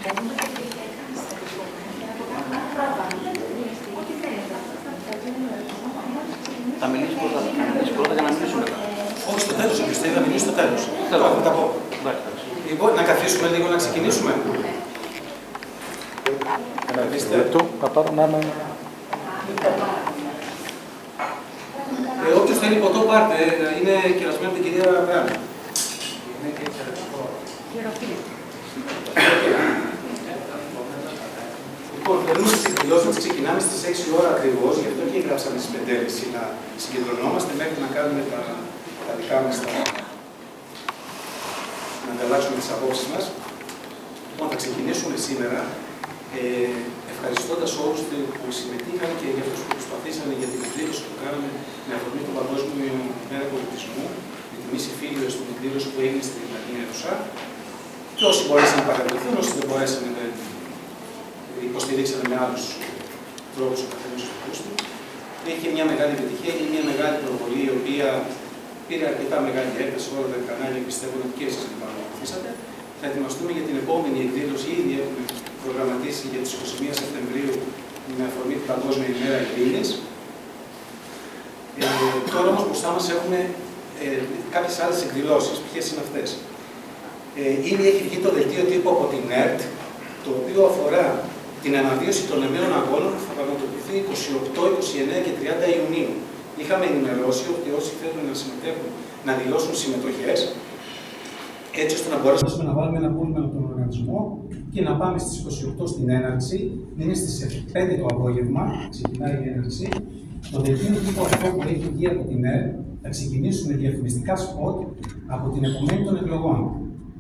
Θα μιλήσει πρώτα για να μιλήσουμε μετά. Όχι, στο τέλος, όποιος θέλει να μιλήσει στο τέλος. Θα τα πω. Λοιπόν, να καθίσουμε λίγο να ξεκινήσουμε. Όποιος θέλει ποτό πάρτε, είναι κερασμένο από την κυρία Βράνη. Είναι και εξαιρετικό. Λοιπόν, περνούμε στις εκδηλώσεις μας, ξεκινάμε στις 6 ώρα ακριβώς, γι' αυτό και γράψαμε στις 5:30 να συγκεντρωνόμαστε μέχρι να κάνουμε τα δικά μας, να ανταλλάξουμε τις απόψεις μας. Λοιπόν, θα ξεκινήσουμε σήμερα ευχαριστώντας όλους που συμμετείχαν και για αυτούς που προσπαθήσανε για την εκδήλωση που κάναμε με αφορμή του Παγκόσμιου Μέρα Πολιτισμού, με τη μίση φίλιο στην εκδήλωση που έγινε στην Λατινική αίθουσα. Και όσοι μπορέσαν να παρακολουθούν, όσοι δεν μπορέσαν να υποστηρίξανε με άλλους τρόπους ο καθένας του πούστη. Είχε μια μεγάλη επιτυχία, είχε μια μεγάλη προβολή, η οποία πήρε αρκετά μεγάλη έκταση σε όλα τα κανάλια, πιστεύω ότι και εσείς την παρακολουθήσατε. Θα ετοιμαστούμε για την επόμενη εκδήλωση, ήδη έχουμε προγραμματίσει για τις 21 Σεπτεμβρίου με αφορμή την Παγκόσμια ημέρα Ειρήνης. Τώρα όμως μπροστά μας έχουμε κάποιες άλλες εκδηλώσεις. Ποιες είναι αυτές? Ήδη έχει βγει το δελτίο τύπου από την ΕΡΤ, το οποίο αφορά την αναβίωση των νέων αγώνων που θα πραγματοποιηθεί 28, 29 και 30 Ιουνίου. Είχαμε ενημερώσει ότι όσοι θέλουν να συμμετέχουν να δηλώσουν συμμετοχές, έτσι ώστε να μπορέσουμε να βάλουμε ένα πούλμα από τον οργανισμό και να πάμε στις 28 στην έναρξη. Είναι στις 5 το απόγευμα, ξεκινάει η έναρξη. Το δελτίο τύπου αυτό που έχει βγει από την ΕΡΤ θα ξεκινήσουν διαφημιστικά σποτ από την επομένη των εκλογών.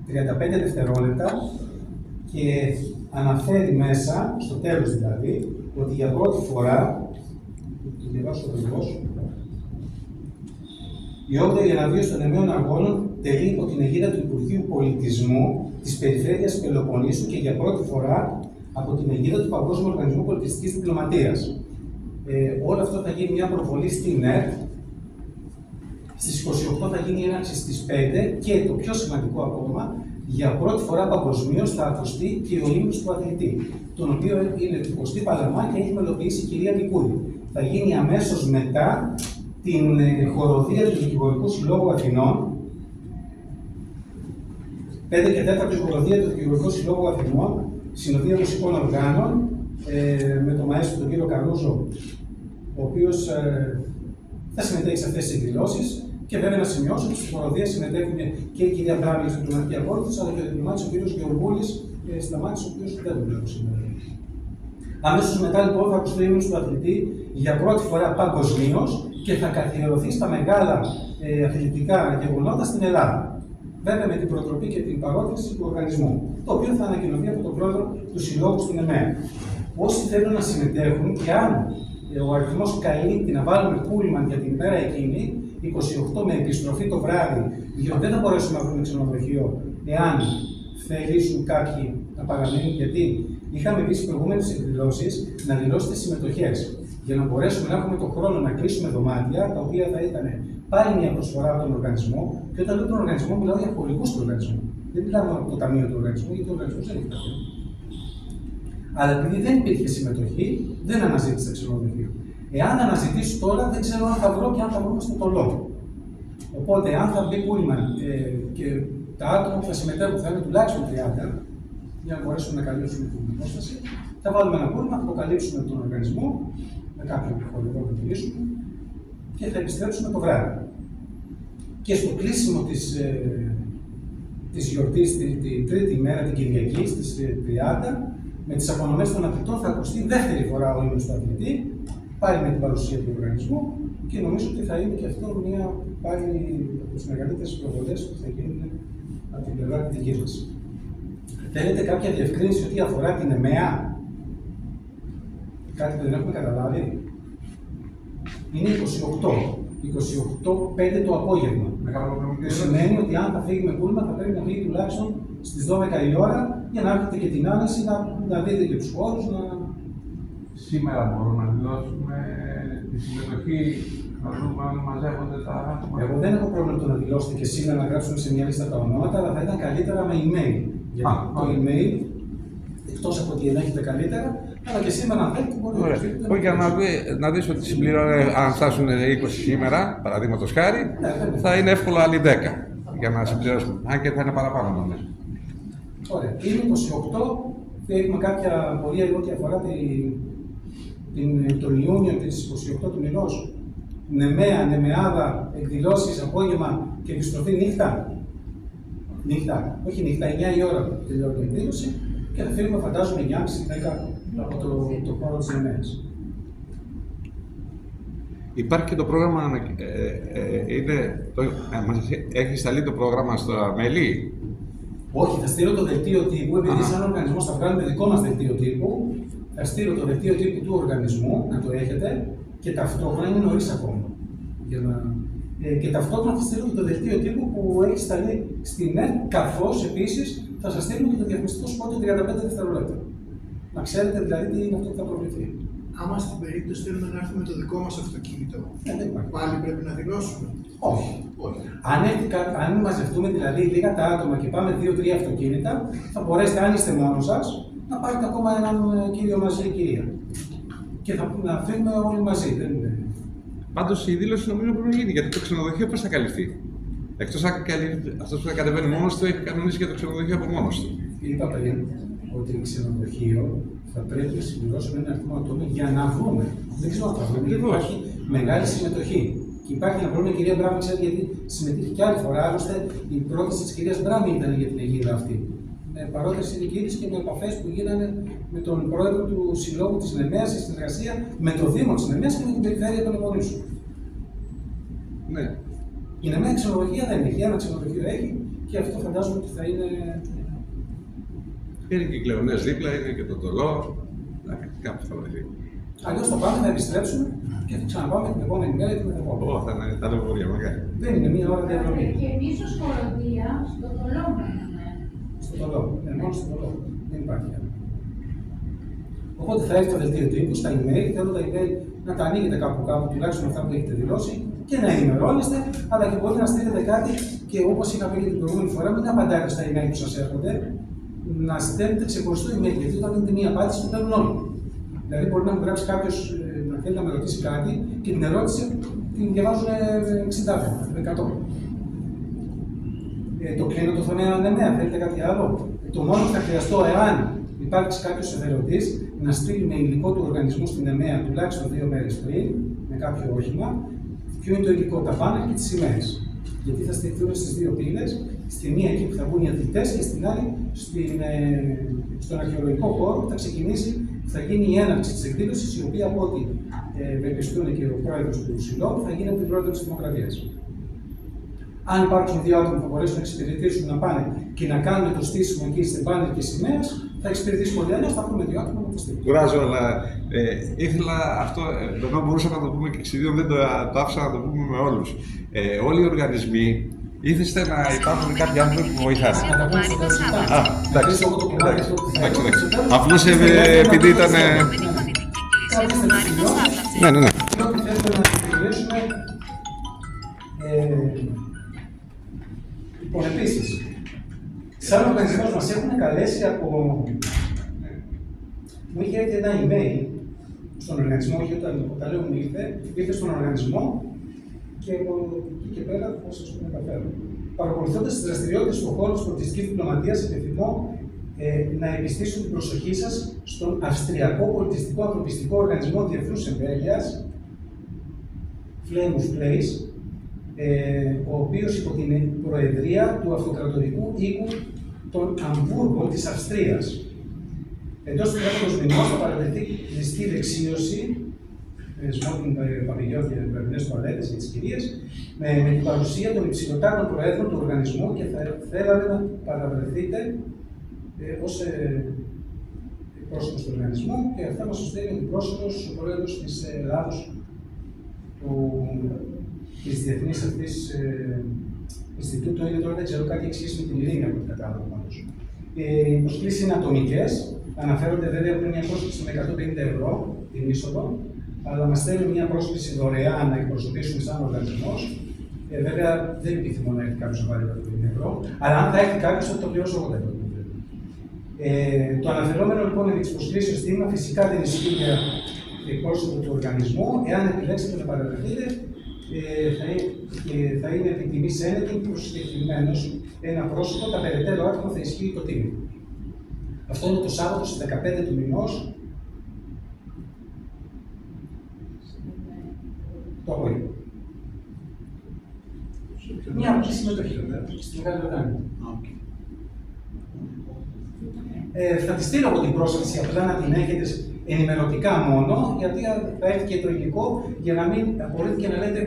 35 δευτερόλεπτα και αναφέρει μέσα, στο τέλος δηλαδή, ότι για πρώτη φορά, το διαβάσω ακριβώς, η 8η αναβίωση των νέων αγώνων τελεί υπό την αιγίδα του Υπουργείου Πολιτισμού της Περιφέρειας Πελοποννήσου και για πρώτη φορά από την αιγίδα του Παγκόσμιου Οργανισμού Πολιτιστικής Διπλωματίας. Όλο αυτό θα γίνει μια προβολή στην ΕΡΤ. Στις 28 θα γίνει η έναρξη στις 5 και το πιο σημαντικό ακόμα, για πρώτη φορά παγκοσμίως θα ακουστεί και ο ύμνος του αθλητή, τον οποίο είναι του Κωστή Παλαμά και έχει μελοποιήσει η κυρία Νικούρη. Θα γίνει αμέσως μετά την χοροδία του Δικηγορικού Συλλόγου Αθηνών, 5 και 4 χοροδία του Δικηγορικού Συλλόγου Αθηνών, συνοδεία μουσικών οργάνων, με τον μαέστρο τον κύριο Καρούζο, ο οποίος θα συμμετέχει σε αυτές τις εκδηλώσεις. Και βέβαια να σημειώσω ότι στη χοροδία συμμετέχουν και η κυρία Μπράβη στην διπλωματική απόρριθμιση, αλλά και ο διπλωμάτης ο κύριος Γεωργούλης Σταμάτης, ο οποίος δεν δουλεύει σήμερα. Αμέσως μετά λοιπόν θα ακουστεί ο ύμνος του αθλητή για πρώτη φορά παγκοσμίως και θα καθιερωθεί στα μεγάλα αθλητικά γεγονότα στην Ελλάδα. Βέβαια με την προτροπή και την παρότριση του οργανισμού, το οποίο θα ανακοινωθεί από τον πρόεδρο του Συλλόγου στην ΕΜΕΑ. Όσοι θέλουν να συμμετέχουν και αν ο αριθμός καλύπτει να βάλουμε πούλμαν για την ημέρα εκείνη, 28 με επιστροφή το βράδυ, διότι δεν θα μπορέσουμε να βρούμε ξενοδοχείο εάν θελήσουν κάποιοι να παραμείνουν. Γιατί είχαμε πει στις προηγούμενες εκδηλώσεις να δηλώσετε συμμετοχές για να μπορέσουμε να έχουμε τον χρόνο να κλείσουμε δωμάτια, τα οποία θα ήταν πάλι μια προσφορά από τον οργανισμό. Και όταν λέω τον οργανισμό, μιλάω για χωρικούς του οργανισμού. Δεν μιλάω από το ταμείο του οργανισμού, γιατί ο οργανισμός δεν έχει ταμείο. Αλλά επειδή δεν υπήρχε συμμετοχή, δεν αναζήτησα ξενοδοχείο. Εάν αναζητήσω τώρα, δεν ξέρω αν θα βρω και αν θα βρούμε στο τολό. Οπότε, αν θα μπει πούλμαν και τα άτομα που θα συμμετέχουν θα είναι τουλάχιστον 30, για να μπορέσουμε να καλύψουμε την υπόσταση, θα βάλουμε ένα πούλμαν, θα το καλύψουμε τον οργανισμό, με κάποιον χωριό να μιλήσουμε και θα επιστρέψουμε το βράδυ. Και στο κλείσιμο της γιορτής, την τρίτη μέρα, την Κυριακή, στις 30, με τις απονομές των αθλητών θα ακουστεί δεύτερη φορά ο ύμνος του αθλητή, πάλι με την παρουσία του οργανισμού και νομίζω ότι θα είναι και αυτό μια πάλι από τις μεγαλύτερες προβολές που θα γίνουν από την πλευρά της δικής μας. Θέλετε κάποια διευκρίνηση ότι αφορά την ΕΜΕΑ? Κάτι που δεν έχουμε καταλάβει? Είναι 28-5 το απόγευμα. Σημαίνει ότι αν θα φύγει με πούλμα θα πρέπει να φύγει τουλάχιστον στις 12 η ώρα για να έρθετε και την άνεση να δείτε και τους χώρους. Σήμερα μπορούμε να δηλώσουμε τη συμμετοχή, να δούμε αν μαζεύονται τα άτομα. Εγώ δεν έχω πρόβλημα το να δηλώσετε και σήμερα να γράψουμε σε μια λίστα τα ονόματα, αλλά θα ήταν καλύτερα με email. Γιατί το email εκτός από ότι ενέχεται καλύτερα, αλλά και σήμερα, αν θέλετε, μπορεί να το Όχι, για να δεις ότι συμπληρώνει, αν φτάσουν 20 σήμερα, παραδείγματος χάρη, θα είναι εύκολο άλλοι 10 για να συμπληρώσουν. Αν και θα είναι παραπάνω, νομίζω. Ωραία. Είναι 28 και έχουμε κάποια πορεία ό,τι αφορά τον Ιούνιο της 28 του μηνός. Νεμαία, νεμεάδα, εκδηλώσεις, απόγευμα και επιστροφή νύχτα. Νύχτα, όχι νύχτα, 9 η ώρα τελειώνει η εκδήλωση και θα φύγουμε, φαντάζομαι, 9.30-10 από το χώρο της Νεμαίας. Υπάρχει και το πρόγραμμα, έχει σταλεί το πρόγραμμα στα μέλη. Όχι, θα στείλω το δελτίο τύπου, επειδή σαν οργανισμό θα βγάλουμε δικό μας δελτίο τύπου. Θα στείλω το δελτίο τύπου του οργανισμού, να το έχετε, και ταυτόχρονα είναι νωρίς ακόμα. Και ταυτόχρονα θα στείλω και το δελτίο τύπου που έχει σταλεί στην ΕΡΤ, καθώς επίσης θα σας στείλουμε και το διαφημιστικό σπότ 35 δευτερόλεπτα. Να ξέρετε δηλαδή τι είναι αυτό που θα προβληθεί. Άμα στην περίπτωση θέλουμε να έρθουμε με το δικό μας αυτοκίνητο, πάλι πρέπει να δηλώσουμε. Όχι. Αν μαζευτούμε δηλαδή λίγα τα άτομα και πάμε 2-3 αυτοκίνητα, θα μπορέσετε, αν είστε μόνος σας, να πάρετε ακόμα έναν κύριο μαζί ή κυρία. Και να φύγουμε όλοι μαζί. Πάντως η δήλωση νομίζω πρέπει να γίνει, γιατί το ξενοδοχείο πώς θα καλυφθεί. Εκτός αν αυτός που θα κατεβαίνει μόνος του έχει κανονίσει για το ξενοδοχείο από μόνος του. Είπα πριν ότι το ξενοδοχείο θα πρέπει να συμπληρώσουμε ένα αριθμό ατόμων για να βρούμε. Δεν ξέρω αν θα βρούμε. Υπάρχει μεγάλη συμμετοχή. Και υπάρχει ένα πρόβλημα, η κυρία Μπράμη ξέρει, γιατί συμμετείχε και άλλη φορά. Άλλωστε, η πρόταση της κυρίας Μπράμη ήταν για την αιγίδα αυτή. Με παρόταση ειδικής και με επαφές που γίνανε με τον πρόεδρο του Συλλόγου της Νεμαίας σε συνεργασία με το Δήμο της Νεμαίας και με την περιφέρεια των Εμμονήσου. Ναι. Η Νεμαία ξενοδοχεία δεν έχει, ένα ξενοδοχείο έχει και αυτό φαντάζομαι ότι θα είναι. Είναι και οι Κλεονές δίπλα, είναι και το Τολό. Κάπου θα βρεθεί. Αλλιώς θα πάμε, θα επιστρέψουμε και θα ξαναπάμε την επόμενη μέρα ή την επόμενη. Θα είναι βορεία, μακάρι. Δεν είναι μία ώρα διαδρομή. Και εμείς ως χοροδία στο Τολό μένουμε. Στο Τολό. Μόνο στο Τολό. Δεν υπάρχει άλλο. Οπότε θα έρθει το δελτίο τύπου στα email. Θέλω τα email να τα ανοίγετε κάπου, τουλάχιστον αυτά που έχετε δηλώσει και να ενημερώνεστε, αλλά και μπορείτε να στείλετε κάτι και όπως είχα πει και την προηγούμενη φορά, μην απαντάτε στα email που σας έρχονται, να στέλνετε ξεχωριστό email. Γιατί όταν δίνετε μία απάντηση, το παίρνουν όλοι. Δηλαδή, μπορεί να μου γράψει κάποιο να θέλει να με ρωτήσει κάτι και την ερώτηση την διαβάζουν 60 100. Το κλείνω το Θονέα Νεμαία, θέλετε κάτι άλλο. Το μόνο που θα χρειαστώ, εάν υπάρξει κάποιο εθελοντή, να στείλει με υλικό του οργανισμού στην Νεμαία τουλάχιστον 2 μέρες πριν, με κάποιο όχημα, ποιο είναι το υλικό, τα πάνε και τις σημαίες. Γιατί θα στηριχθούν στις 2 πύλες, στη μία εκεί που θα βγουν οι αθλητές και στην άλλη στον αρχαιολογικό χώρο που θα ξεκινήσει, θα γίνει η έναρξη της εκδήλωσης, η οποία από ό,τι ευελπιστούν και ο πρόεδρος του Συλλόγου θα γίνει από την πρόεδρο της Δημοκρατίας. Αν υπάρξουν 2 άτομα που θα μπορέσουν να εξυπηρετήσουν, να πάνε και να κάνουν το στήσιμο εκεί στην μπάνερ και σημαίες, θα εξυπηρετήσει πολύ. Αλλιώς θα έχουμε 2 άτομα να το στείλουν. Κουράζω, αλλά ήθελα αυτό, ενώ μπορούσαμε να το πούμε και εξιδίων, δεν το άφησα να το πούμε με όλους. Όλοι οι οργανισμοί ήθεστε να υπάρχουν κάποιοι άνθρωποι που βοηθάνε. Εντάξει. Απλώς επειδή ήταν. Ναι. Λοιπόν, επίσης, σαν οργανισμός μας έχουν καλέσει από. Μου είχε έρθει ένα email στον οργανισμό, όχι όταν λέω μου ήρθε στον οργανισμό και από εκεί και πέρα θα σας το μεταφέρω. Παρακολουθώντας τις δραστηριότητες στον χώρο της πολιτιστικής διπλωματίας, επιθυμώ να επιστήσω την προσοχή σας στον Αυστριακό Πολιτιστικό Ανθρωπιστικό Οργανισμό Διεθνούς Εμβέλειας, Flamus Place, ο οποίος υπό την προεδρία του Αυτοκρατορικού Οίκου των Αμβούργων της Αυστρίας. Εντός του τρέχοντος μηνός θα παρατεθεί κλειστή δεξίωση, smoking παπηγιό και βραδινές τουαλέτες για τις κυρίες, με την παρουσία των υψηλωτάτων προέδρων του οργανισμού και θα θέλαμε να παραβρεθείτε ως πρόσωπος του οργανισμού και αυτά μας στέλνει ο πρόσωπος, ο πρόεδρος της Ελλάδος, της διεθνής αυτής Ινστιτούτου, είναι τώρα δεν ξέρω κάτι εξής με την ειρήνη από την κατάλογο πάντως. Οι προσκλήσεις είναι ατομικές, αναφέρονται βέβαια από μια πρόσκληση με 150 ευρώ την είσοδο, αλλά μας στέλνουν μια πρόσκληση δωρεάν να εκπροσωπήσουμε σαν οργανισμός. Βέβαια δεν επιθυμώ να έρθει κάποιος να πάρει 150 ευρώ, αλλά αν θα έρθει κάποιος θα το πληρώσω εγώ τα 150 ευρώ. Το αναφερόμενο λοιπόν εξποστηρίσιο στήμα φυσικά δεν ισχύει για εκπρόσωπο του οργανισμού. Εάν επιλέξετε να παραδεχτείτε, θα είναι επί τιμής ένετη προσκεκλημένος ένα πρόσωπο, τα περαιτέρω άτομα θα ισχύει το τίμημα. Αυτό είναι το Σάββατο στις 15 του μηνός, το απόγευμα. Μια απλή συμμετοχή στη Μεγάλη Βρετανία. Θα τη στείλω από την πρόσκληση, απλά να την έχετε ενημερωτικά μόνο, γιατί θα έρθει και το υλικό για να μην απορείτε και να λέτε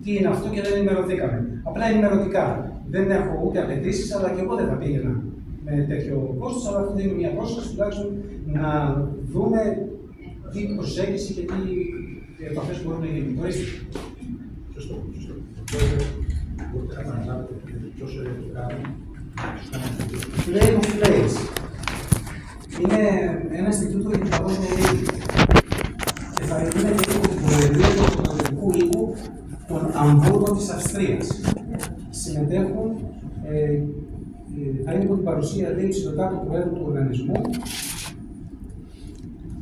τι είναι αυτό και δεν ενημερωθήκαμε. Απλά ενημερωτικά. Δεν έχω ούτε απαιτήσεις, αλλά και εγώ δεν θα πήγαινα με τέτοιο κόστος, αλλά αυτό είναι μια πρόσκληση τουλάχιστον να δούμε τι προσέγγιση και τι επαφές μπορούν να γίνουν. Ορίστε. Σωστό. Μπορείτε να επαναλάβετε ποιος το κάνει. Flame of Place. Είναι ένα Ινστιτούτο για την Παγκόσμια Ειρήνη. Και θα είναι και υπό την προεδρία του Πρωτοδευτικού Οίκου των Αμβούργων της Αυστρίας. Συμμετέχουν, θα είναι υπό την παρουσία λέει υψηλωτάτου Προέδρου του οργανισμού.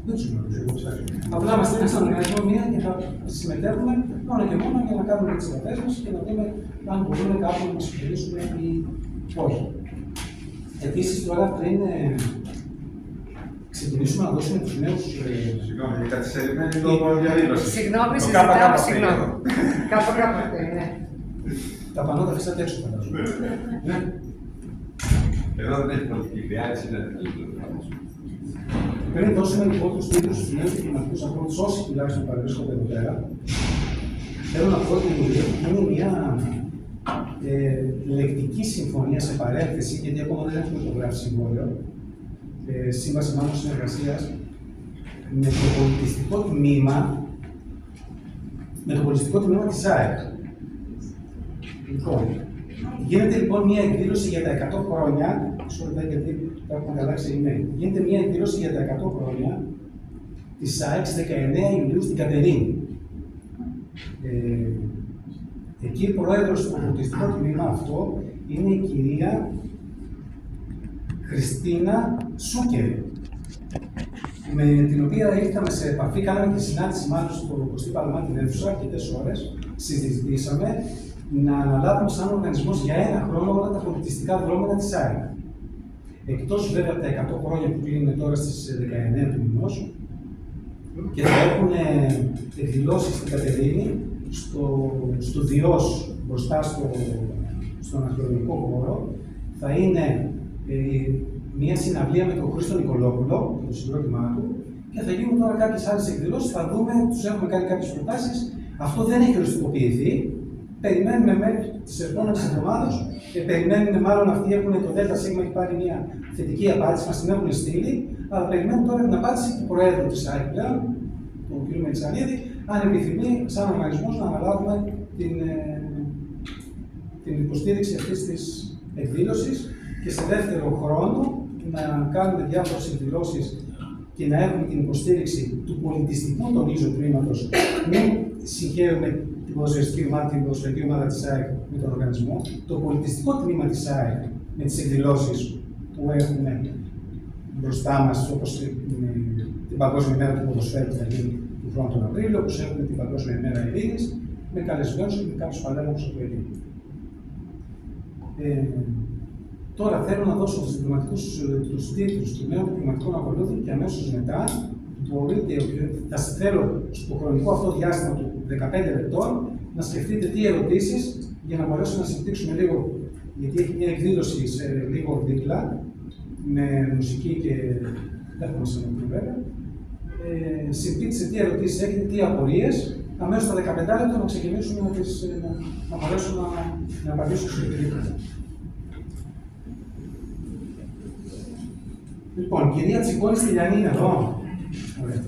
Δεν τους γνωρίζω, εγώ ξέρω. Απλά μας στείλουν στον οργανισμό μία και θα συμμετέχουμε μόνο και μόνο για να κάνουμε τις επαφές μας και να δούμε αν μπορούμε κάπου να μας συμφωνήσουμε ή όχι. Επίσης, τώρα πριν ξεκινήσουμε να δώσουμε τους νέους. Συγγνώμη, η καθυστερημένη διαδήλωση. Συγγνώμη, συζητάμε, συγγνώμη. Κάπου, ναι. Τα πανώ τα αφήσατε έξω, φαντάζομαι. Ναι. Εδώ δεν έχει πολιτική ιδέα, έτσι είναι. Πριν δώσουμε λοιπόν τους τίτλους στους νέους διπλωματικούς αγρότες, όσοι τουλάχιστον παρευρίσκονται εδώ πέρα, θέλω να πω ότι είναι μια λεκτική συμφωνία σε παρένθεση, γιατί ακόμα δεν έχουμε υπογράψει συμβόλαιο, σύμβαση μάλλον συνεργασίας, με το πολιτιστικό τμήμα, της ΑΕΚ. Λοιπόν, γίνεται λοιπόν μια εκδήλωση για τα 100 χρόνια, γιατί τα έχουμε αλλάξει email. Γίνεται μια εκδήλωση για τα 100 χρόνια της ΑΕΚ στις 19 Ιουλίου στην Κατερίνη. Εκεί η πρόεδρος του πολιτιστικού τμήμα αυτό είναι η κυρία Χριστίνα Σούκερη, με την οποία ήρθαμε σε επαφή, κάναμε τη συνάντηση μάλλον στο Κωστή Παλαμά την αίθουσα αρκετές ώρες, συζητήσαμε να αναλάβουμε σαν οργανισμός για ένα χρόνο όλα τα πολιτιστικά δρόμενα της ΑΕΚ. Εκτός βέβαια από τα 100 χρόνια που κλείνουν τώρα στις 19 του μηνός και θα έχουν εκδηλώσεις στην Κατερίνη, στο Διός, μπροστά στον αρχαιολογικό χώρο, θα είναι μια συναυλία με τον Χρήστο Νικολόπουλο, το συγκρότημά του, και θα γίνουν τώρα κάποιες άλλες εκδηλώσεις. Θα δούμε, τους έχουμε κάνει κάποιες προτάσεις. Αυτό δεν έχει οριστικοποιηθεί. Περιμένουμε μέχρι τις επόμενες εβδομάδες. Περιμένουν, μάλλον αυτοί έχουν το ΔΣ, έχει πάρει μια θετική απάντηση, μας την έχουν στείλει. Αλλά περιμένουν τώρα την απάντηση του Προέδρου της ΑΕΚ πλέον, του κ. Μελισσανίδη, αν επιθυμεί, σαν οργανισμός, να αναλάβουμε την υποστήριξη αυτής της εκδήλωσης και σε δεύτερο χρόνο να κάνουμε διάφορες εκδηλώσεις και να έχουμε την υποστήριξη του πολιτιστικού τονίζω τμήματος. Μην συγχαίρουμε την ποδοσφαιρική ομάδα της ΑΕΚ με τον οργανισμό. Το πολιτιστικό τμήμα της ΑΕΚ με τις εκδηλώσεις που έχουμε μπροστά μας, όπως την Παγκόσμια Μέρα του Ποδοσφαίρου που θα γίνει του χρόνου τον Απρίλιο, όπως έχουμε την Παγκόσμια Μέρα Ειρήνης, με καλεσμένους και με κάποιους παλέμαχους από εκεί. Τώρα θέλω να δώσω στους διπλωματικούς τους τίτλους του νέου διπλωματικών ακολούθων και αμέσως μετά μπορείτε, θα σας θέλω στο χρονικό αυτό διάστημα του 15 λεπτών να σκεφτείτε τι ερωτήσεις για να μπορέσουμε να συμπτύξουμε λίγο, γιατί έχει μια εκδήλωση σε λίγο δίπλα με μουσική και έχουμε συνεχίσει βέβαια. Συμπτύξτε τι ερωτήσεις έχετε, τι απορίες, αμέσως στα 15 λεπτά να ξεκινήσουμε να μπορέσουμε να απαντήσουμε στο επίπεδο. Λοιπόν, κυρία Τσικώνη Στυλιανή είναι εδώ. Ωραία.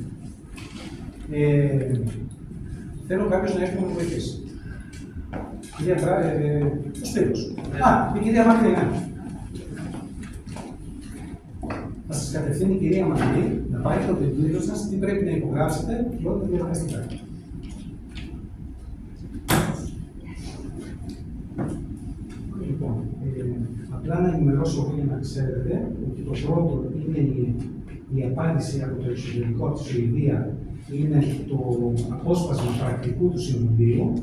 Θέλω κάποιος να έρθει να μου βοηθήσει. Κυρία ο Σπύρος. Η κυρία Μακρινά. Θα σας κατευθύνει η κυρία Μακρινή να πάρει το βιβλίο σας, τι πρέπει να υπογράψετε και όλα τα διαδικαστικά. Λοιπόν, απλά να ενημερώσω για να ξέρετε ότι το πρώτο είναι η απάντηση από το εξωτερικό της Σουηδία, είναι το απόσπασμα πρακτικού του Συμβουλίου,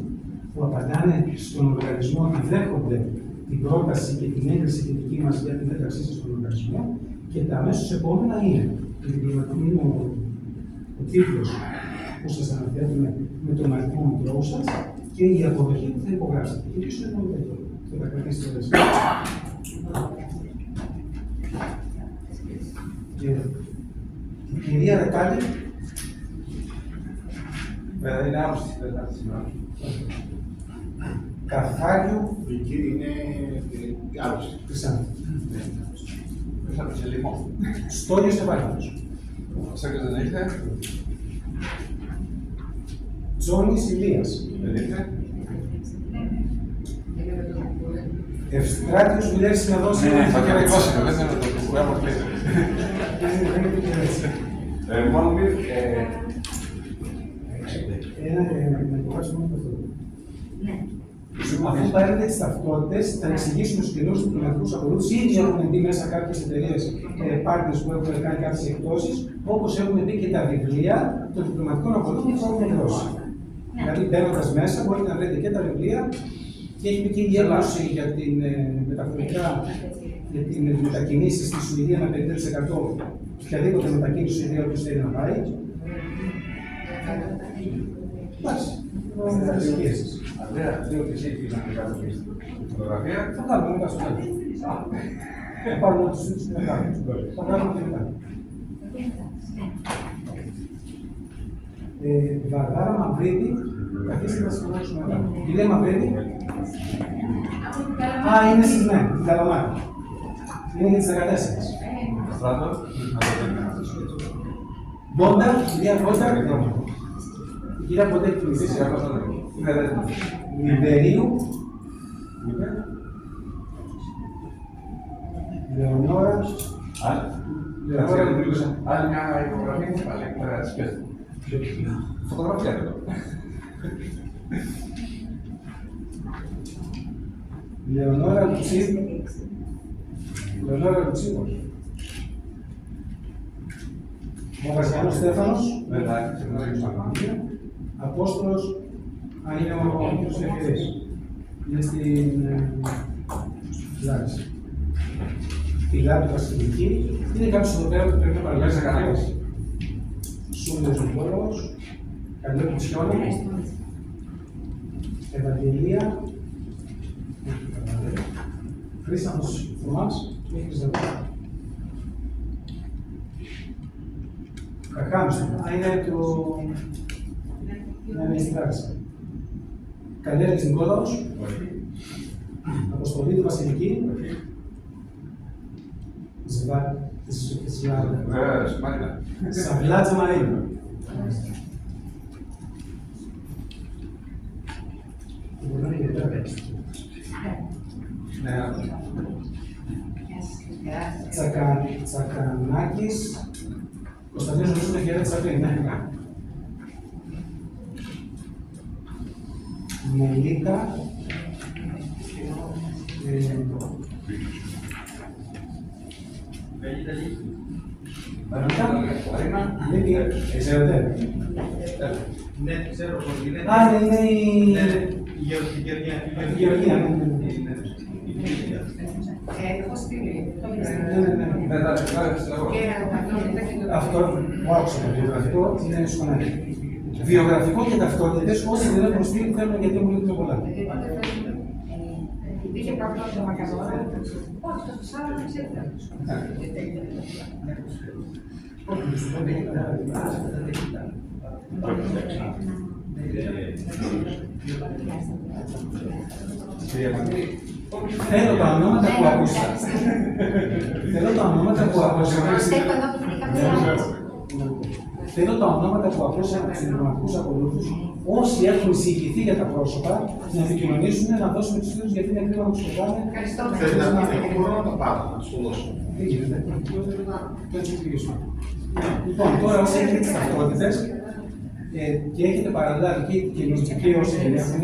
που απαντάνε στον οργανισμό να δέχονται την πρόταση και την έγκριση και δική μας για την ένταξή σας στον οργανισμό, και τα αμέσως επόμενα είναι ο τίτλος που σας αναφέρουμε με το μαρικό μητρό σας και η αποδοχή που θα υπογράψετε. Και ποιος είναι όλο αυτό, θα τα κρατήσετε όλες. Και η κυρία Ρεκάλη, Είναι άρρωστη σήμερα. Καθάριου Είναι άρρωστη. Χρυσάνθη. Ποιος από σε λιμό. Στόλιος Ευάγγελος. Σάκας δεν ήρθε. Τζόνης Ηλίας. Δεν ήρθε. Ευστράτιος Βουλιάρης να δώσει. Ναι, θα κάνει κόσμο, δεν είναι το που έχω κλείσει. Μόνο μη. Να υπογράψουμε μόνο αυτό. Αφού πάρετε τις ταυτότητες, θα εξηγήσουμε στους καινούριους διπλωματικούς ακολούθους. Ήδη έχουν μπει μέσα κάποιες εταιρείες partners που έχουν κάνει κάποιες εκπτώσεις, όπως έχουν μπει και τα βιβλία των διπλωματικών ακολούθων που έχουν δώσει. Δηλαδή, μπαίνοντας μέσα, μπορείτε να βρείτε και τα βιβλία και έχει και η έκδοση για την μεταφορικά, για την μετακινήσεις στη Σουηδία με 50%. Οποιαδήποτε μετακίνηση στη Σουηδία, όποιος θέλει να πάει. Εντάξει, θα τις πιέσεις. Ανδρέα, λέω και εσύ να κάνω τη φωτογραφία. Θα κάνουμε μετά στο τέλος. Θα πάρουμε τους σύντους και μετά. Θα κάνουμε και μετά. Βαρδάρα Μαυρίδη, καθίστε να συμφωνήσουμε μετά. Κυρία Μαυρίδη. Α, είναι στις ναι, την Καλαμάτη. Είναι για τις 14. Στράτο. Μπόντα, κυρία Μπόντα. Η κυρία Μπόντα έχει κλείσει. Λιβερίου. Λεωνόρα. Άλλη μια υπογραφή, πάλι πέρα της πέστε. Φωτογραφία εδώ. Λεωνόρα Λουτσίδη. Λεωνόρα Λουτσίδη. Μαγαζιάνος Στέφανος. Απόστολος, αν είναι ο κύριος Εφηρής. Είναι στην Λάρισα. Τη Λάρισα Βασιλική. Είναι κάποιος εδώ πέρα που πρέπει να παραγγέλνει κανένας. Σούμιος Ζωπόλογος. Καλή Κουτσιώνα. Ευαγγελία. Χρήστος Θωμάς. Και Χρυσταβούλα. Κακάμιστο. Είναι το... Είναι στην Λάρισα. Καλέργης Νικόλαος. Αποστολή του Βασιλική. Σαβλάτσα Μαρίνου. Τσακανάκης. Κωνσταντίνος Ρούσου με χέρια της Αφρίνης. Μελίκα. Ξέρετε. Ναι, ξέρω πώς είναι. Α, είναι η Γεωργία. Έχω στείλει. Αυτό που άκουσα το βιογραφικό είναι σχολείο. Βιογραφικό και ταυτότητες, όσοι δεν έχουν στείλει θέλουν γιατί μου λείπουν πολλά. Είχε κάποιο το Μακεδόνα. Όχι, το Σάββατο δεν ξέρετε. Θέλω τα ονόματα που ακούσα. Θέλω τα ονόματα που ακούσα. Θέλω τα ονόματα που ακούσα από τους διπλωματικούς ακολούθους, όσοι έχουν εισηγηθεί για τα πρόσωπα, να επικοινωνήσουν, να δώσουμε τους τίτλους γιατί είναι κρίμα που τους πετάνε. Θέλει να πει, εγώ μπορώ να τα πάρω, να σου δώσω. Δεν γίνεται. Το έτσι εξηγήσουμε. Λοιπόν, τώρα όσοι έχετε τις ταυτότητες και έχετε παραλάβει και όσοι δεν έχουν,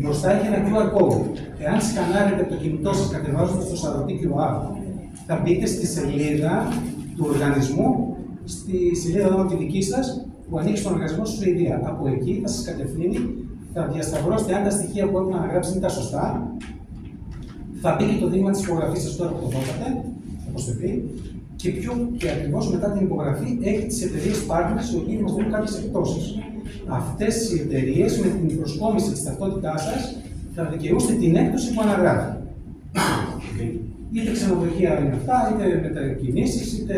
μπροστά έχει ένα QR code. Εάν σκανάρετε το κινητό σας κατεβάζοντας το σαρωτή QR, θα μπείτε στη σελίδα του οργανισμού στη σελίδα εδώ τη δική σας που ανοίξει τον οργανισμό στη Σουηδία. Από εκεί θα σας κατευθύνει, θα διασταυρώσετε αν τα στοιχεία που έχουν αναγράψει είναι τα σωστά. Θα μπει και το δείγμα της υπογραφής σας τώρα που το δώσατε, όπως το πει, και ακριβώς μετά την υπογραφή έχει τις εταιρείες partners οι οποίοι μας δίνουν κάποιες επιπτώσεις. Αυτές οι εταιρείες με την προσκόμιση της ταυτότητάς σας θα δικαιούστε την έκπτωση που αναγράφει. Είτε ξενοδοχεία είναι αυτά, είτε μετακινήσεις, είτε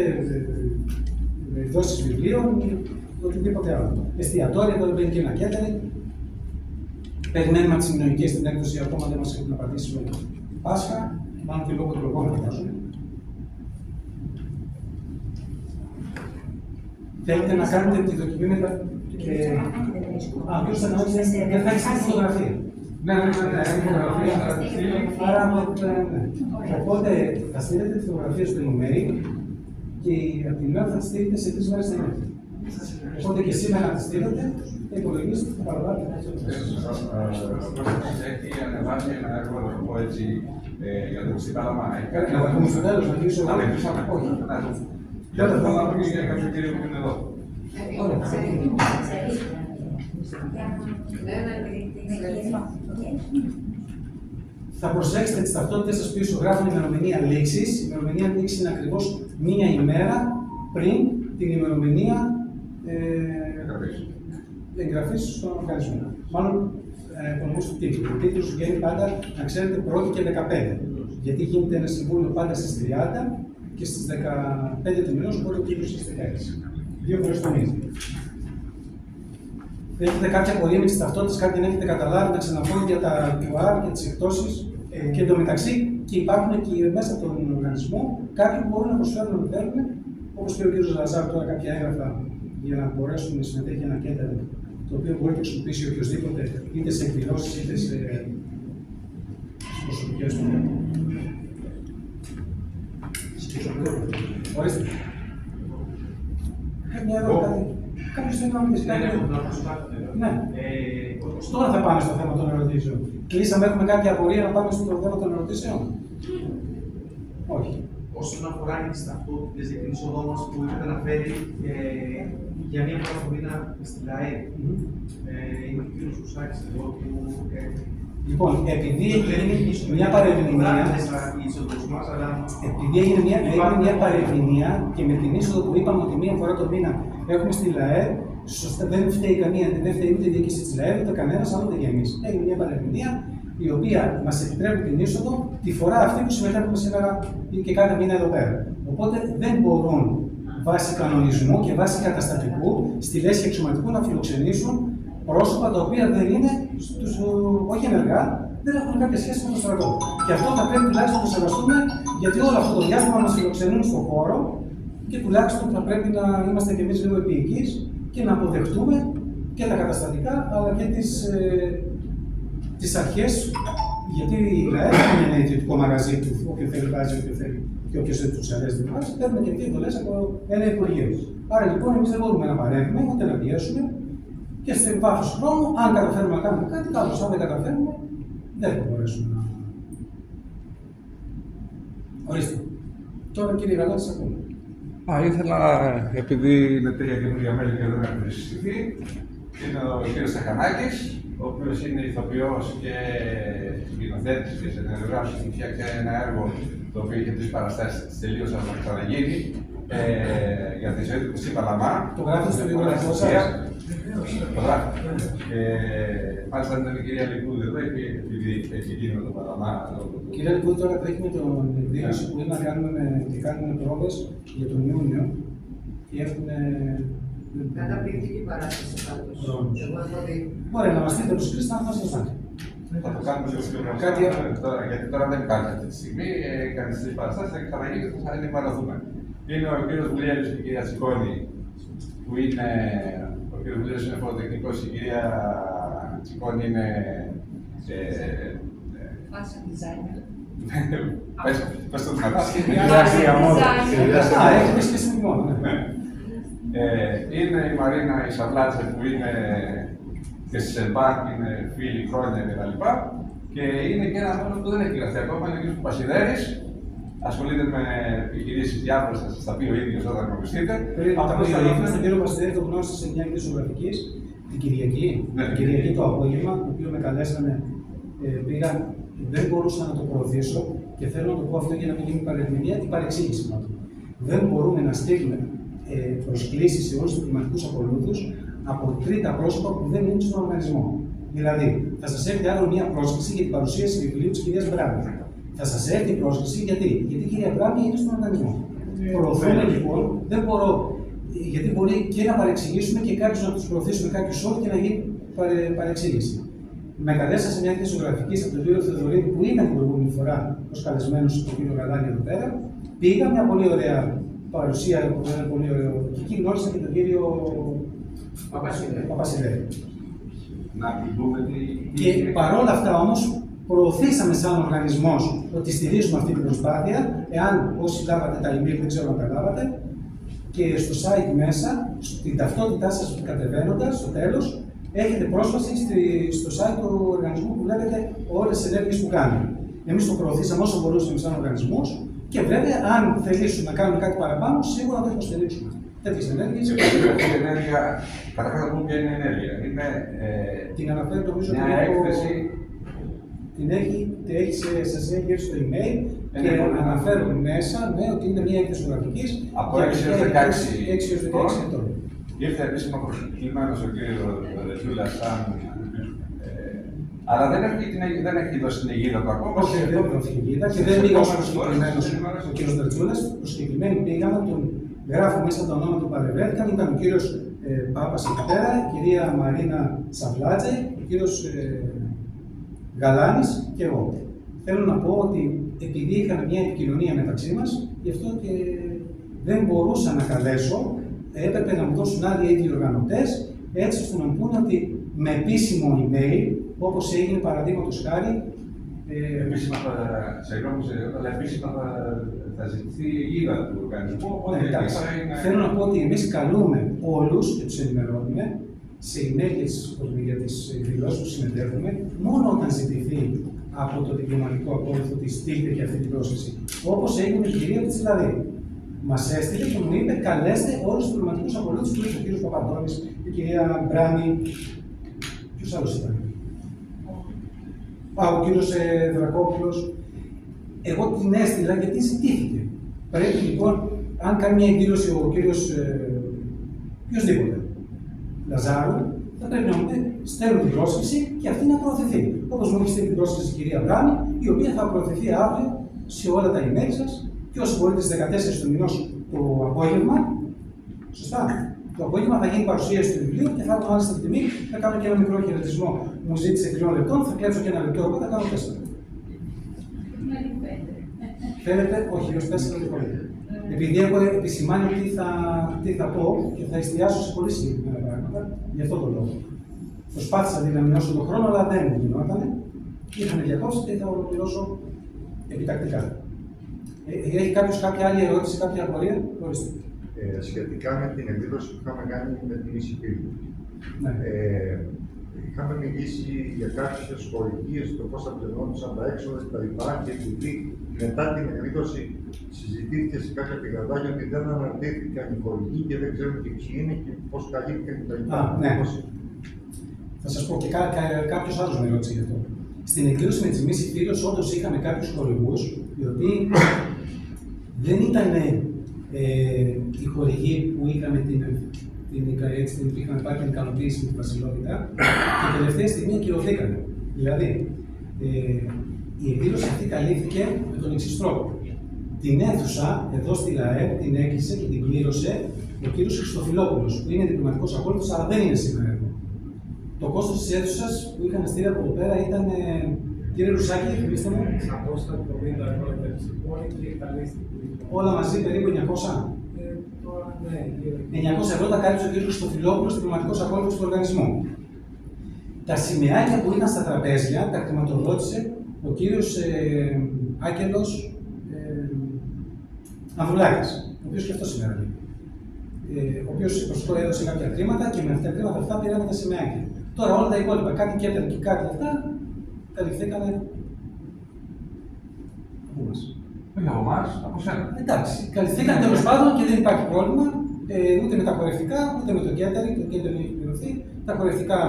δόσεις βιβλίων, οτιδήποτε άλλο. Εστιατόρια, τώρα μπαίνει και ένα catering. Περιμένουμε από τις συμμετοχικές στην έκδοση, ακόμα δεν μας έχουν απαντήσει με το Πάσχα, μάλλον και λόγω του λογών φαντάζομαι. Θέλετε να κάνετε τη δοκιμή μετά. Ποιος θα εννοήσει, δεν θα έχεις τη φωτογραφία. Ναι, οπότε θα στείλετε τη φωτογραφία στο email και από την μέρα θα τη στείλετε σε 3 μέρες την ημέρα. Οπότε και σήμερα τη στείλετε, υπολογίστε, θα παραλάβετε. Έχει ανεβάσει ένα έργο, να το πω έτσι, για το Ξυπάλαμα. Να τα πούμε στο τέλος, να κλείσω εγώ. Όχι. Για το θέλω να πω και για κάποιο κύριο που είναι εδώ. Θα προσέξετε τις ταυτότητες σας πίσω, γράφουν ημερομηνία λήξης. Η ημερομηνία λήξης είναι ακριβώς μία ημέρα πριν την ημερομηνία εγγραφής στον οργανισμό. Μάλλον του τίτλου. Ο τίτλος βγαίνει πάντα, να ξέρετε, 1η και 15. Γιατί γίνεται ένα συμβούλιο πάντα στις 30 και στις 15 του μηνός μπορεί ο τίτλος στις 16. 2 φορές το μήνα. Έχετε κάποια απορία με τις ταυτότητες, κάτι δεν έχετε καταλάβει, να ξαναπώ για τα QR και τις εκτόσεις. Και εντωμεταξύ και υπάρχουν και μέσα από τον οργανισμό κάποιοι που μπορούν να προσφέρουν να θέλουν, όπως είπε ο κ. Λαζάρου τώρα, κάποια έγγραφα για να μπορέσουν να συμμετέχει ένα κέντρο το οποίο μπορεί να χρησιμοποιήσει οποιοδήποτε, είτε σε εκδηλώσεις είτε σε προσωπικές του. Ορίστε. Μια ερώτηση. Κάποιος θέλει να μιλήσει. Ναι. Τώρα θα πάμε στο θέμα των ερωτήσεων. Κλείσαμε, έχουμε κάποια απορία να πάμε στο θέμα των ερωτήσεων. Όχι. Όσον αφορά τις ταυτότητες για την είσοδό μας που είχατε αναφέρει για μία φορά το μήνα στην ΛΑΕ, είναι ο κ. Κουσάκης εδώ που. Λοιπόν, επειδή έγινε μια παρεμηνία. Επειδή έγινε μια παρεμηνία και με την είσοδο που είπαμε ότι μία φορά το μήνα έχουμε στη ΛΑΕ, σωστά, δεν φταίει δεν φταίει ούτε η διοίκηση της ΛΑΕ, ούτε κανένας άλλο, ούτε και εμείς. Έγινε μια παρεμηνία η οποία μας επιτρέπει την είσοδο τη φορά αυτή που συμμετέχουμε σήμερα και κάθε μήνα εδώ πέρα. Οπότε δεν μπορούν βάσει κανονισμού και βάσει καταστατικού στη λέσχη εξωματικού να φιλοξενήσουν πρόσωπα τα οποία δεν είναι, όχι ενεργά, δεν έχουν κάποια σχέση με το στρατό. Και αυτό θα πρέπει τουλάχιστον να το σεβαστούμε, γιατί όλο αυτό το διάστημα μας φιλοξενούν στον χώρο και τουλάχιστον θα πρέπει να είμαστε κι εμείς λίγο επίοικείς και να αποδεχτούμε και τα καταστατικά αλλά και τις αρχές. Γιατί η ΛΑΕ δεν είναι ένα ιδιωτικό μαγαζί που όποιο θέλει βάζει, όποιο θέλει και όποιος δεν τους αρέσει δεν βάζει, παίρνουμε και εντολές από ένα υπουργείο. Άρα λοιπόν εμείς δεν μπορούμε να παρέμβουμε, ούτε να πιέσουμε και σε βάθος χρόνου, αν καταφέρουμε να κάνουμε κάτι, καλώς. Αν δεν καταφέρουμε, δεν θα μπορέσουμε να. Ορίστε. Τώρα κύριε Γαλάτη, σας ακούμε. Ήθελα, επειδή είναι 3 καινούργια μέλη και δεν έχουν συστηθεί, είναι ο κ. Σταχανάκης, ο οποίος είναι ηθοποιός και σκηνοθέτης και σεναριογράφος και φτιάξει ένα έργο το οποίο είχε 3 παραστάσεις, τελείωσε να ξαναγίνει για τη ζωή του Ξυπάλαμα. Το γράφετε στο βιογραφικό σας. Το γράφω. Μάλιστα ήταν η κυρία Λικούδη εδώ, επειδή έχει γίνει με το Παλαμά. Κυρία Λικούδη, τώρα τρέχει με τον εκδήλωση που είναι να κάνουμε πρόβες για τον Ιούνιο και έχουν. Καταπληκτική παράσταση πάντως. Ωραία, να μας δείτε τους Χρήστος, να σας δώσετε. Θα το κάνουμε λίγο πιο γρήγορα, γιατί τώρα δεν υπάρχει αυτή τη στιγμή. Έκανε τις 3 παραστάσεις, θα ξαναγίνει και θα ενημερωθούμε. Είναι ο κύριος Βουλιέλης και η κυρία Τσικόνη, που είναι. Ο κύριος Βουλιέλης είναι φοροτεχνικός, η κυρία Τσικόνη είναι. Fashion designer. Πες το δυνατά. Έχετε σχέση με μόνο. Είναι η Μαρίνα Ισαβλάτσε που είναι και στη ΣΕΛΠΑΚ, είναι φίλοι χρόνια κτλ. Και είναι και ένα άλλο που δεν έχει γραφτεί ακόμα, είναι ο κ. Πασιδέρης, ασχολείται με επιχειρήσεις διάφορες, θα σας τα πει ο ίδιος όταν γνωριστείτε. Πριν από τα πει τον κύριο Παστέρη, το γνώρισα σε μια εκδήλωση ζωγραφικής την Κυριακή. Ναι. Την Κυριακή το απόγευμα, το οποίο με καλέσανε, πήγα, δεν μπορούσα να το προωθήσω και θέλω να το πω αυτό για να μην γίνει παρερμηνία ή παρεξήγηση μάλλον. Δεν μπορούμε να στείλουμε προσκλήσεις σε όλους τους διπλωματικούς ακολούθους από τρίτα πρόσωπα που δεν είναι στον οργανισμό. Δηλαδή, θα σας έρθει άλλο μια πρόσκληση για την παρουσίαση βιβλίου της κυρίας Μπράμη. Θα σας έρθει η πρόσκληση γιατί η κυρία Μπράμη είναι στον οργανισμό. Προωθούμε λοιπόν, δεν μπορώ, γιατί μπορεί και να παρεξηγήσουμε και κάποιους να τους προωθήσουμε κάποιους όρους και να γίνει παρεξήγηση. Με καλέσα σε μια έκθεση ζωγραφικής από τον κύριο Θεοδωρίδη που ήταν την προηγούμενη φορά ως καλεσμένος στον κύριο Γαλάνη εδώ πέρα. Πήγα μια πολύ ωραία παρουσία, πολύ ωραίο, και εκεί γνώρισα και τον κύριο Παπασιδέρη. Να την πούμε τι. Και παρόλα αυτά όμως, προωθήσαμε σαν οργανισμός ότι στηρίζουμε αυτή την προσπάθεια. Εάν όσοι λάβατε τα email, δεν ξέρω αν τα λάβατε, και στο site μέσα, στην ταυτότητά σας κατεβαίνοντας, στο τέλος, έχετε πρόσβαση στο site του οργανισμού που βλέπετε όλες τις ενέργειες που κάνουμε. Εμείς το προωθήσαμε όσο μπορούσαμε σαν οργανισμός και βέβαια, αν θελήσουν να κάνουν κάτι παραπάνω, σίγουρα θα το υποστηρίξουμε. Τέτοιες ενέργειες. Η ενέργεια, καταρχάς να πούμε ποια είναι η ενέργεια. Είναι την αναφέρει νομίζω μια έκθεση. Σας έχει έρθει στο email και αναφέρουν μέσα ότι είναι μια έκθεση ζωγραφικής Από 6 έως 16 ετών. Ήρθε επίσημα προσκεκλημένος ο κύριος Ρετζούλας σαν. Αλλά δεν έχει δώσει την αιγίδα του ακόμα. Όχι, δεν έχει την αιγίδα και δεν πήγα ως προσκεκλημένος ο κύριος Ρετζούλας. Προσκεκλημένοι πήγαμε, τον γράφω μέσα τα ονόματα που παρευρέθηκαν. Ήταν ο κύριος Πάπας εκεί πέρα, η κυρία Μαρίνα Σαβλάτζε, ο κύριος Γαλάνης και εγώ. Θέλω να πω ότι επειδή είχαμε μια επικοινωνία μεταξύ μας, γι' αυτό και δεν μπορούσα να καλέσω, έπρεπε να μου δώσουν άδεια οι διοργανωτές, έτσι ώστε να μου πούνε ότι με επίσημο email, όπως έγινε παραδείγματος χάρη. Επίσημα θα ζητηθεί η αιγίδα του οργανισμού. Θέλω να πω ότι εμείς καλούμε όλους και τους ενημερώνουμε σε email για τις εκδηλώσεις που συμμετέχουμε, μόνο όταν ζητηθεί από το διπλωματικό ακόλουθο ότι στείλτε και αυτή την πρόσκληση. Όπως έγινε η κυρία Πιτσιλαδή. Μας έστειλε και μου είπε: καλέστε όλους τους διπλωματικούς ακολούθους που είχε ο κύριος Παπαντώνης, η κυρία Μπράμη. Ποιος άλλος ήταν? Ο κύριος Δρακόπουλος. Εγώ την έστειλα γιατί ζητήθηκε. Πρέπει λοιπόν, αν κάνει μια εκδήλωση ο κύριος οποιοσδήποτε Λαζάρου, θα πρέπει να μου πει: στέλνω την πρόσκληση και αυτή να προωθηθεί. Όπως μου έχει στείλει την πρόσκληση η κυρία Μπράμη, η οποία θα προωθηθεί αύριο σε όλα τα email σας και όσο μπορείτε στις 14 του μηνός το απόγευμα. Σωστά. Το απόγευμα θα γίνει παρουσίαση του βιβλίου και θα έχω μάλιστα την τιμή να κάνω και ένα μικρό χαιρετισμό. Μου ζήτησε 3 λεπτών, θα κλέψω και 1 λεπτό, εγώ θα κάνω 4. Θέλετε, όχι, ως 4 λεπτό. Επειδή έχω επισημάνει τι θα πω και θα εστιάσω σε πολύ συγκεκριμένα πράγματα, γι' αυτό το λόγο. Προσπάθησα να μειώσω τον χρόνο, αλλά δεν μου γινόταν. Είχαμε διακόψει και θα ολοκληρώσω επιτακτικά. Έχει κάποιος κάποια άλλη ερώτηση, κάποια απορία? Ορίστε. Σχετικά με την εκδήλωση που είχαμε κάνει με την Ισηπήρη. Ναι. Είχαμε μιλήσει για κάποιες χορηγίες, το πώς θα πληρώνονταν τα έξοδα κτλ. Και επειδή μετά την εκδήλωση συζητήθηκε σε κάποια πηγαδάκια ότι δεν αναρτήθηκαν οι χορηγοί και δεν ξέρουμε και ποιοι είναι και πώς καλύφθηκαν κτλ. Ναι. Θα σας πω και κάποιος άλλος με ρώτησε γι' αυτό. Στην εκδήλωση με τις Μίση Φίλος, όντως είχαμε κάποιους χορηγούς, οι οποίοι δεν ήταν οι χορηγοί που είχαμε είχαμε πάρει την ικανοποίηση με την βασιλότητα και τελευταία στιγμή ακυρωθήκαν. Δηλαδή, η εκδήλωση αυτή καλύφθηκε με τον εξής τρόπο. Την αίθουσα εδώ στη ΛΑΕΠ την έκλεισε και την πλήρωσε ο κύριος Χριστοφιλόπουλος, που είναι διπλωματικός ακόλουθος, αλλά δεν είναι σήμερα εδώ. Το κόστος της αίθουσας που είχαν στείλει από εδώ πέρα ήταν. Κύριε Ρουσάκη, θυμίστε μου. 670 ευρώ και καλύφθηκε. Όλα μαζί περίπου 900. Ναι, 900 ευρώ τα κάλυψε ο κ. Χριστοφιλόπουλος, διπλωματικός ακόλουθος του οργανισμού. Τα σημαίακια που ήταν στα τραπέζια τα χρηματοδότησε ο κύριος Άγγελος Ανδρουλάκης, ο οποίος και αυτό σήμερα είναι. Ο οποίος προσωπικό έδωσε κάποια χρήματα και με αυτά τα χρήματα αυτά πήραμε τα σημαίακια. Τώρα όλα τα υπόλοιπα, κάτι catering και κάτι αυτά, καλυφθήκανε από μας. Όχι από εμάς, από σένα. Εντάξει, καλυφθήκαν τέλος πάντων και δεν υπάρχει πρόβλημα ούτε με τα χορευτικά, ούτε με το catering. Το catering έχει πληρωθεί. Τα χορευτικά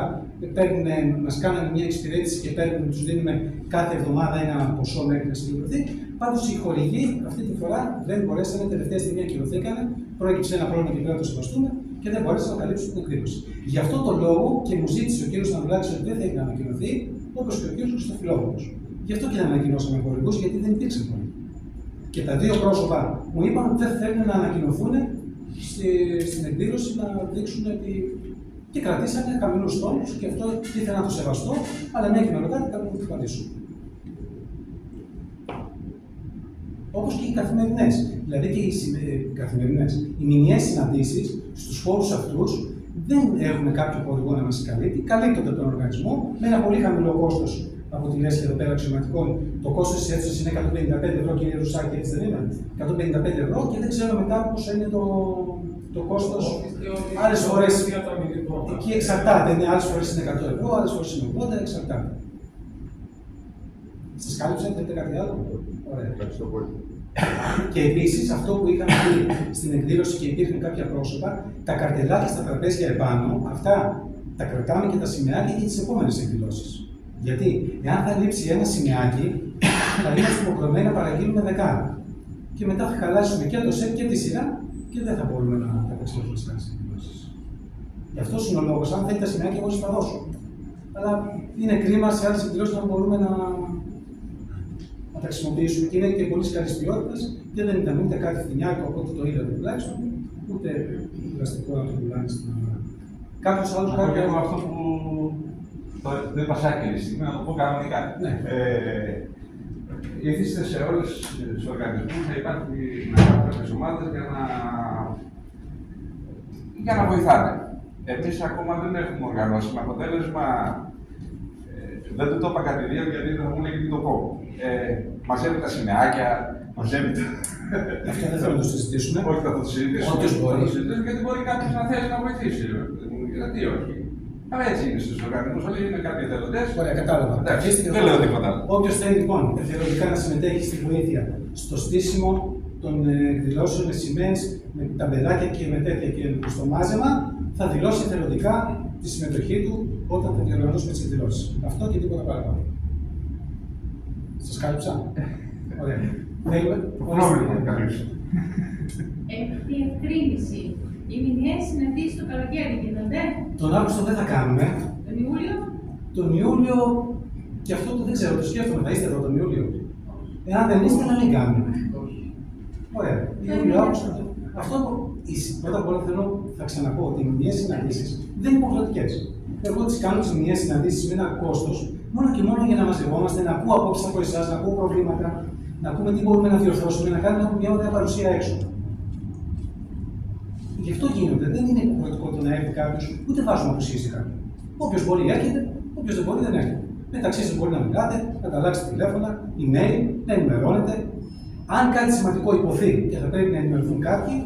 μας κάνανε μια εξυπηρέτηση και τους δίνουμε κάθε εβδομάδα ένα ποσό μέχρι να συμπληρωθεί. Πάντως οι χορηγοί αυτή τη φορά δεν μπορέσανε, τελευταία στιγμή ακυρωθήκανε, προέκυψε ένα πρόβλημα και πρέπει να το σεβαστούμε και δεν μπορέσαν να καλύψουν την εκδήλωση. Γι' αυτό το λόγο και μου ζήτησε ο κύριος Ναυλάκης ότι δεν θέλει να ανακοινωθεί, όπως και ο κύριος Χρυστοφυλόπουλος. Γι' αυτό και δεν ανακοινώσαμε χορηγούς, γιατί δεν υπήρξαν χορηγοί. Και τα δύο πρόσωπα μου είπαν ότι δεν θέλουν να ανακοινωθούν στην εκδήλωση, να δείξουν ότι. Και κρατήσανε χαμηλούς τόνους και αυτό ήθελα να το σεβαστώ, αλλά μια και με ρωτάτε, θα μου απαντήσω. Όπως και οι καθημερινές. Δηλαδή και οι καθημερινές. Οι μηνιαίες συναντήσεις στους χώρους αυτούς δεν έχουμε κάποιο χορηγό να μας καλύπτει. Καλύπτονται από τον οργανισμό με ένα πολύ χαμηλό κόστος από τη λέσχη εδώ πέρα αξιωματικών. Το κόστος της αίθουσας είναι 155 ευρώ, κύριε Ρουσάκη, έτσι δεν είναι. 155 ευρώ και δεν ξέρω μετά πόσο είναι το κόστος. Άλλες φορές. Εκεί εξαρτάται. Ναι, άλλες φορές είναι 100 ευρώ, άλλες φορές είναι 80, εξαρτάται. Σας κάλυψα, θέλετε κάτι άλλο? Ωραία. Ευχαριστώ πολύ. Και επίσης αυτό που είχαμε πει στην εκδήλωση και υπήρχαν κάποια πρόσωπα, τα καρτελάκια στα τραπέζια επάνω, αυτά τα κρατάμε και τα σημαίακια για τις επόμενες εκδηλώσεις. Γιατί εάν θα λείψει ένα σημαίακι, θα είμαστε υποχρεωμένοι να παραγγείλουμε δεκάρα. Και μετά θα χαλάσουμε και το σετ και τη σειρά και δεν θα μπορούμε να τα επεξεργαστούμε στις εκδηλώσεις. Γι' αυτό είναι ο λόγος. Αν θέλει τα σημαίακια, εγώ σας τα δώσω. Αλλά είναι κρίμα σε άλλες εκδηλώσεις να μπορούμε να τα χρησιμοποιήσουμε και είναι και πολύ καλή ποιότητα και δεν ήταν ούτε κάτι φθηνιάρικο από ό,τι το είδατε τουλάχιστον, ούτε πλαστικό να το πουλάνε στην αγορά. Κάποιος άλλος κάτι. Εγώ αυτό που δεν είπα σαν άκρη στιγμή, να το πω κανονικά. Ναι. Ήθιστε σε όλους τους οργανισμούς να υπάρχουν κάποιες ομάδες για να βοηθάνε. Εμείς ακόμα δεν έχουμε οργανώσει με αποτέλεσμα. Δεν το είπα κατηδίαν γιατί θα μου λέγει τι το πω. Μαζεύει τα σημαίακια, μαζεύει τα. Αυτό δεν θέλω να το συζητήσουμε. Όχι, θα το συζητήσουμε. Όποιος μπορεί. Γιατί μπορεί κάποιος να θέλει να βοηθήσει. Γιατί όχι. Αλλά έτσι είναι στους οργανισμούς, όλοι είναι κάποιοι εθελοντές. Ωραία, κατάλαβα. Δεν λέω τίποτα άλλο. Όποιος θέλει λοιπόν εθελοντικά να συμμετέχει στη βοήθεια στο στήσιμο των εκδηλώσεων με σημαίες, με ταμπελάκια και με τέτοια και στο μάζεμα, θα δηλώσει εθελοντικά τη συμμετοχή του όταν θα διοργανώσουμε τις εκδηλώσεις. Αυτό και τίποτα παραπάνω. Σας κάλυψα. Ωραία. Θέλουμε. Διευκρίνηση. Οι μηνιαίες συναντήσεις το καλοκαίρι γίνονται. Τον Αύγουστο δεν θα κάνουμε. Τον Ιούλιο. Τον Ιούλιο, και αυτό το δεν ξέρω, το σκέφτομαι. Θα είστε εδώ τον Ιούλιο. Εάν δεν είστε, να μην κάνουμε. Ωραία. Ιούλιο, Αύγουστο. Αυτό πρώτα απ' όλα θα ξαναπώ ότι οι μηνιαίες συναντήσεις δεν είναι υποχρεωτικές. Εγώ τις κάνω τις μηνιαίες συναντήσεις με ένα κόστος μόνο και μόνο για να μαζευόμαστε, να ακούω απόψεις από εσάς, να ακούω προβλήματα, να πούμε τι μπορούμε να διορθώσουμε, να κάνουμε μια ωραία παρουσία έξω. Γι' αυτό γίνονται. Δεν είναι υποχρεωτικό το να έρθει κάποιος, ούτε βάζουμε απουσίες σε κάποιον. Όποιος μπορεί έρχεται, όποιος δεν μπορεί δεν έρχεται. Μεταξύ σας μπορεί να μιλάτε, να ανταλλάξετε τηλέφωνα, email, να ενημερώνετε. Αν κάτι σημαντικό υποθεί και θα πρέπει να ενημερωθούν κάποιοι,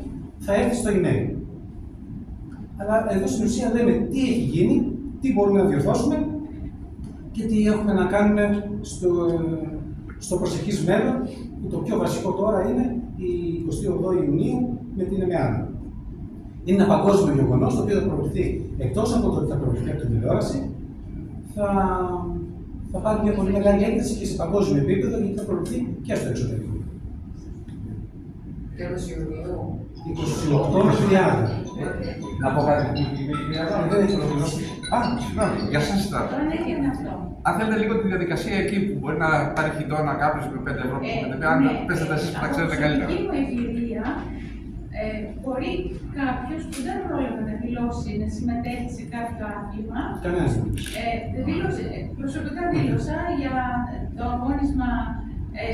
θα έρθει στο email. Αλλά εδώ στην ουσία λέμε τι έχει γίνει, τι μπορούμε να διορθώσουμε και τι έχουμε να κάνουμε στο προσεχής μέλλον, που το πιο βασικό τώρα είναι η 28η Ιουνίου με την ΕΜΕΑΝ. Είναι ένα παγκόσμιο γεγονός, το οποίο θα προβληθεί εκτός από το ότι θα προβληθεί από την τηλεόραση, θα πάρει μια πολύ μεγάλη έκταση και σε παγκόσμιο επίπεδο, γιατί θα προβληθεί και στο εξωτερικό. Τέλος Ιουνίου. 28 με 30. Να πω κάτι που δεν έχει ολοκληρώσει. Α, συγγνώμη, για σας ήταν. Αν θέλετε λίγο τη διαδικασία εκεί που μπορεί να υπάρχει χιτώνα κάποιος με 5 ευρώ, αν πέσετε εσείς που τα ξέρετε καλύτερα. Από την εμπειρία, μπορεί κάποιος που δεν πρόλαβε να δηλώσει να συμμετέχει σε κάποιο άθλημα. Κανένας δεν. Προσωπικά δήλωσα για το αγώνισμα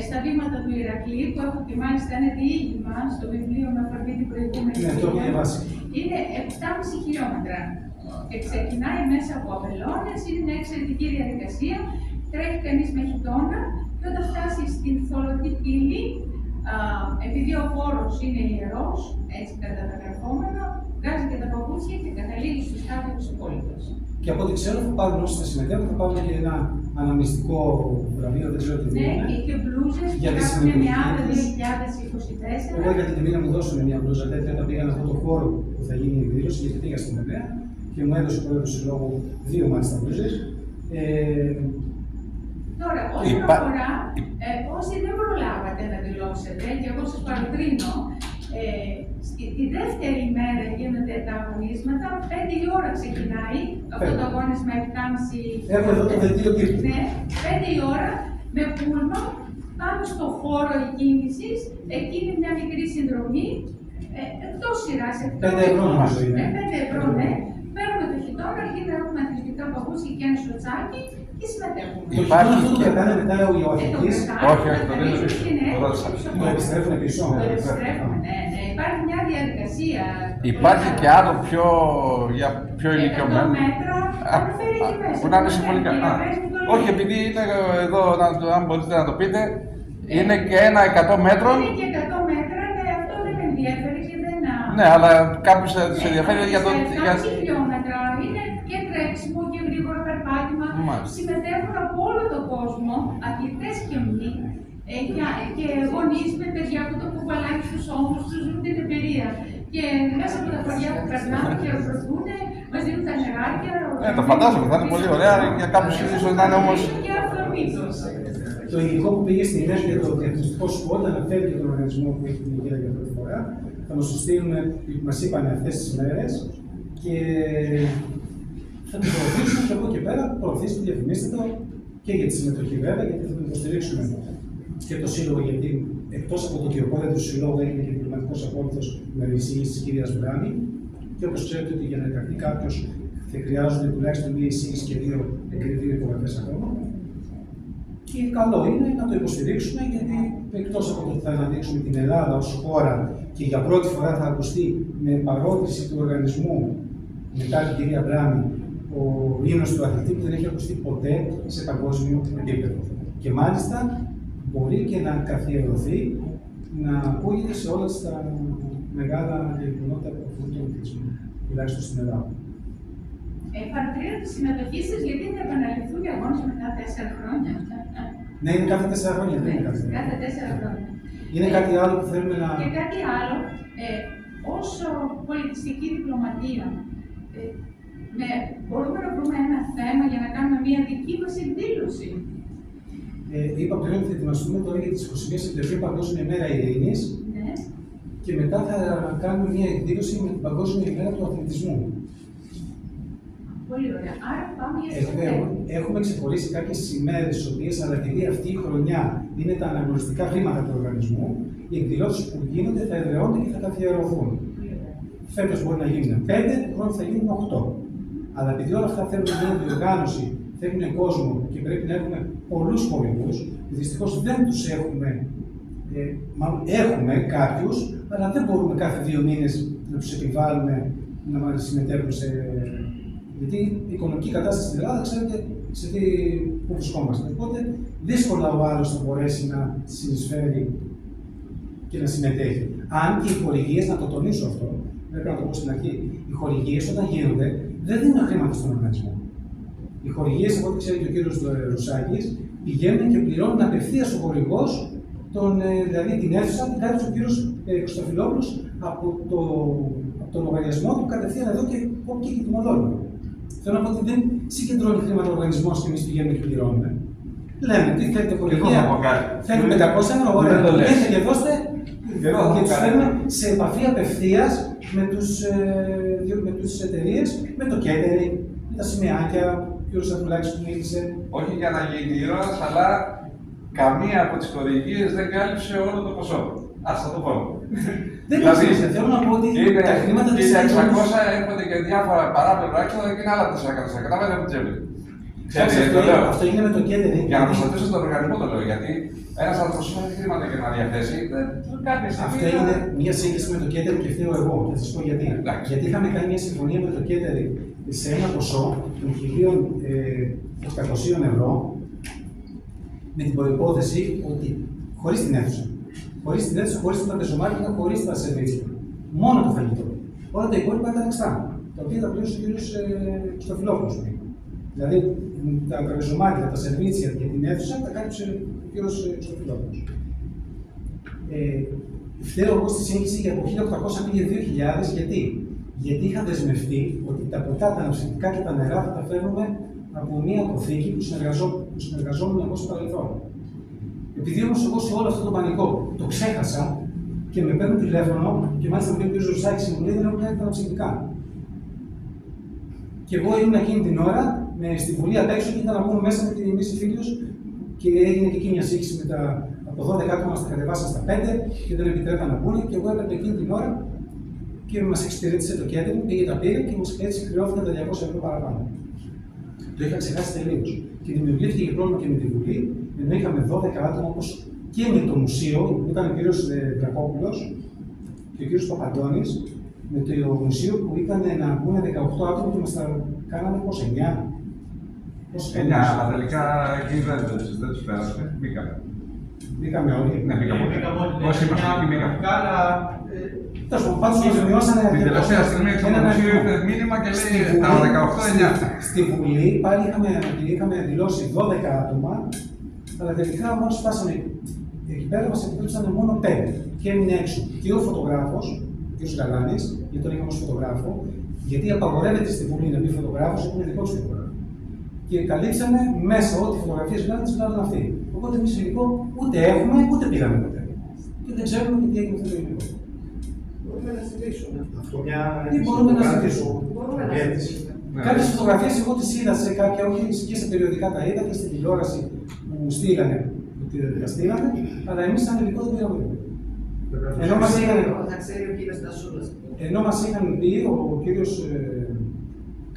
στα βήματα του Ηρακλή, που έχω και μάλιστα ένα διήγημα στο βιβλίο με αφορμή την προηγούμενη. Ναι, το έχω διαβάσει. Είναι 7,5 χιλιόμετρα. Και ξεκινάει μέσα από αμπελώνες, είναι μια εξαιρετική διαδικασία. Τρέχει κανείς με χιτώνα και όταν φτάσει στην θολωτή πύλη, επειδή ο χώρος είναι ιερός, έτσι καταγραφόμενο, βγάζει και τα παπούτσια και καταλήγει στους κάτοικους υπόλοιπους. Και από ό,τι ξέρω, θα πάρουν όσοι θα συμμετέχουν, θα πάρουν και ένα αναμνηστικό βραβείο, δεν ξέρω τι Ναι, είναι. και μπλούζες Για που τη έχουν συμμετοχή μια άλλα της. 2024. Εγώ είχα την τιμή να μου δώσουν μια μπλούζα τέτοια όταν πήγα αυτό το χώρο που θα γίνει η εκδήλωση, γιατί πήγα στην Ομέα και μου έδωσε ο πρόεδρος του Συλλόγου 2 μάλιστα μπλούζες. Τώρα, όσον αφορά όσοι δεν προλάβατε να δηλώσετε, και εγώ σας παροτρύνω, τη δεύτερη μέρα γίνονται τα αγωνίσματα, 5 η ώρα ξεκινάει αυτό το αγώνισμα 7,5. Έχω εδώ το δελτίο τύπου. Ναι, 5 η ώρα με πούλμα, πάμε στο χώρο εκκίνησης, εκεί είναι μια μικρή συνδρομή, εκτός σειράς, 5 ευρώ νομίζω είναι. 5 ευρώ, ναι. Παίρνουμε το χιτόνα, εκεί να έχουμε αθλητικά παπούτσια και ένα σοτσάκι και συμμετέχουμε. Το χιτόνα αυτό το κρατάνε μετά οι αθλητές. Όχι, το δίνω. Το επιστρέφουν πίσω. Το επιστρέφουμε, ναι. Υπάρχει μια διαδικασία. Υπάρχει και άλλο για πιο ηλικιωμένο. 100 μέτρα, αναφέρει εκεί μέσα. Που να είναι συμβολικά. Όχι, επειδή είναι εδώ, αν μπορείτε να το πείτε, είναι και ένα 100 μέτρων. Είναι και 100 μέτρα, ναι, αυτό δεν με ενδιαφέρει και δεν. Ναι, αλλά κάποιος σε ενδιαφέρει για το. 7,5 χιλιόμετρα είναι και τρέξιμο και γρήγορο περπάτημα. Συμμετέχουν από όλο τον κόσμο, αθλητές και μη, και γονείς με παιδιά που το κουβαλάκι στους ώμους τους ζουν την εμπειρία. Και μέσα από τα χωριά που περνάμε και ρωτούν, μας δίνουν τα νεράκια. Το φαντάζομαι, θα είναι πολύ ωραία για κάποιους ίσως να είναι όμως. Και αυτονίτως. Το υλικό που πήγε στην ιδέα για το διαχειριστικό σπορ αναφέρει και τον οργανισμό που έχει την ιδέα για πρώτη φορά. Θα μας το στείλουν, μας είπαν αυτές τις μέρες και θα το προωθήσουμε και από εκεί και πέρα. Προωθήστε, διαφημίστε το και για τη συμμετοχή βέβαια, γιατί θα το υποστηρίξουμε και το σύλλογο. Γιατί εκτός από το κυριοπόδιο του συλλόγου έγινε και διπλωματικός απόλυτος με εισήγηση της κυρίας Μπράμη. Και όπως ξέρετε, ότι για να ενταχθεί κάποιος θα χρειάζονται τουλάχιστον μία εισήγηση και 2 εκκριτήρια υπογραφές ακόμα. Και καλό είναι να το υποστηρίξουμε, γιατί εκτός από το ότι θα αναδείξουμε την Ελλάδα ως χώρα και για πρώτη φορά θα ακουστεί με παρότριση του οργανισμού μετά την κυρία Μπράμη ο ύμνος του αθλητή που δεν έχει ακουστεί ποτέ σε παγκόσμιο επίπεδο. Και μάλιστα μπορεί και να καθιερωθεί να ακούγεται σε όλα τα μεγάλα γεγονότα που αφορούν τον αθλητισμό, τουλάχιστον στην Ελλάδα. Παρατηρώ τη συμμετοχή σας, γιατί θα επαναληφθούν οι αγώνες μετά 4 χρόνια. Ναι, είναι κάθε 4 χρόνια, δεν είναι κάθε 4 Κάθε 4 χρόνια. Είναι κάτι άλλο που θέλουμε να. Και κάτι άλλο, όσο πολιτιστική διπλωματία, μπορούμε να βρούμε ένα θέμα για να κάνουμε μια δική μας εκδήλωση. Είπαμε πριν ότι θα ετοιμαστούμε τώρα για τις 21 Σεπτεμβρίου Παγκόσμια ημέρα Ειρήνης. Ναι. Και μετά θα κάνουμε μια εκδήλωση με την Παγκόσμια ημέρα του αθλητισμού. Πολύ ωραία. Άρα πάμε για Σεπτέμβριο. Έχουμε ξεχωρίσει κάποιες ημέρες, τις οποίες, αλλά επειδή αυτή η χρονιά είναι τα αναγνωριστικά βήματα του οργανισμού, οι εκδηλώσεις που γίνονται θα εδραιώνται και θα καθιερωθούν. Φέτος μπορεί να γίνουν 5, του χρόνου θα γίνουν 8. Αλλά επειδή όλα αυτά θέλουν μια διοργάνωση, θέλουν κόσμο και πρέπει να έχουμε πολλούς χορηγούς, δυστυχώς δεν τους έχουμε. Μάλλον έχουμε κάποιους, αλλά δεν μπορούμε κάθε 2 μήνες να τους επιβάλλουμε να συμμετέχουν σε. Γιατί η οικονομική κατάσταση στην Ελλάδα ξέρετε πού βρισκόμαστε. Οπότε δύσκολα ο άλλος θα μπορέσει να συνεισφέρει και να συμμετέχει. Αν και οι χορηγίες, να το τονίσω αυτό, πρέπει να το πω στην αρχή, οι χορηγίες όταν γίνονται δεν δίνουν χρήματα στον οργανισμό. Οι χορηγίες, από ό,τι ξέρει και ο κύριος Ρουσάκης, πηγαίνουν και πληρώνουν απευθείας ο χορηγός, δηλαδή την αίθουσα, την κάθισε ο κύριος Χρυστοφυλόπουλος από τον λογαριασμό του κατευθείαν εδώ και εκεί την οδόλογο. Θέλω να πω ότι δεν συγκεντρώνει χρήματα ο οργανισμός και εμείς πηγαίνουμε και πληρώνουμε. Λέμε, τι θέλετε χορηγία, θέλουμε 500 ευρώ, ωραία, και δώστε και τους φέρνουμε σε επαφή απευθείας με τις εταιρείες, με το catering, με τα σημαίακια, ο κ. Σαντουλάκης που μίλησε. Όχι για να γίνει ήρωας, αλλά καμία από τις χορηγίες δεν κάλυψε όλο το ποσό. Ας θα το πω. Δεν ξέρω, θέλω να πω ότι τα χρήματα της 1600 έρχονται και διάφορα παράπλευρα έξοδα και είναι άλλα 400. Κατάλαβε από την τσέπη. Αυτό είναι με το catering. Για να προστατεύσω τον οργανισμό το λέω. Γιατί ένας άνθρωπος που έχει χρήματα και να διαθέσει, αυτό είναι μια σύγκριση με το catering και φταίω εγώ. Θα σας πω γιατί. Γιατί είχαμε κάνει μια συμφωνία με το catering σε ένα ποσό των 1.800 ευρώ με την προϋπόθεση ότι χωρίς την αίθουσα. Χωρίς την αίθουσα, χωρίς τα τραπεζομάρκετ, χωρίς τα σερβίτσια. Μόνο το φαγητό. Όλα τα υπόλοιπα ήταν εξτρά. Τα οποία τα πλήρωσε ο κ. Χρυστοφυλόπουλος. Δηλαδή τα τραπεζομάτια, τα σερβίτσια και την αίθουσα τα κάλυψε ο κ. Χρυστοφυλόπουλος. Φταίω εγώ στη σύγχυση για από 1800 πήγε 2000, γιατί είχα δεσμευτεί ότι τα ποτά, τα αναψυκτικά και τα νερά θα τα φέρνουμε από μια αποθήκη που συνεργαζόμουν εγώ στο παρελθόν. Επειδή όμως εγώ σε όλο αυτό το πανικό το ξέχασα και με παίρνουν τηλέφωνο και μάλιστα με πει ο κ. Ζωσάκης μου λέει δεν έχουν έρθει τα αναψυκτικά. Και εγώ ήμουν εκείνη την ώρα στη Βουλή απ' έξω και ήταν να μπούμε μέσα με την Μίση Φίλιος και έγινε και εκεί μια σύγχυση με τα. Από 12 άτομα μας τα κατεβάσαν στα 5 και δεν επιτρέπαν να μπουν και εγώ έπρεπε εκείνη την ώρα και μας εξυπηρέτησε το κέντρο, πήγε τα πήρε και μας έτσι χρεώθηκαν τα 200 ευρώ παραπάνω. Το είχα ξεχάσει τελείως. Και δημιουργήθηκε και πρόβλημα και με τη Βουλή, ενώ είχαμε 12 άτομα όπως και με το μουσείο, που ήταν ο κ. Δρακόπουλος και ο κ. Παπαντώνης, με το μουσείο που ήταν να μπουν 18 άτομα και μας τα κάναμε πώς, 9. 9, αλλά τελικά εκεί δεν τους πέρασε, μπήκαμε. Μπήκαμε όλοι. Ναι, μπήκαμε όλοι. Όσοι ήμασταν εκεί μπήκαμε. Πάντως μας μειώσανε την τελευταία στιγμή το μουσείο ήρθε μήνυμα και λέει τα 18-9. Στη Βουλή πάλι είχαμε δηλώσει 12 άτομα, αλλά τελικά μόλις φτάσαμε εκεί πέρα μας επιτρέψαν μόνο 5 και έμεινε έξω. Και ο φωτογράφος, ο κ. Γαλάνης, γιατί τον είχαμε ως φωτογράφο, γιατί απαγορεύεται στη Βουλή να μπει φωτογράφος, έχουν δικό του φωτογράφο. Και καλύψαμε μέσα ό,τι φωτογραφίες βγάλαν αυτοί. Οπότε εμείς υλικό ούτε έχουμε ούτε πήγαμε ποτέ. Και δεν ξέρουμε τι έγινε αυτό το υλικό. Μπορούμε να ζητήσουμε. Αυτό μια. Τι μπορούμε να ζητήσουμε. Ναι. Κάποιες φωτογραφίες εγώ τις είδα σε κάποια, όχι και σε περιοδικά τα είδα και στην τηλεόραση που μου στείλανε, που τα στείλανε, αλλά εμείς σαν υλικό δεν πήραμε. Ενώ μας είχαν πει ο κύριος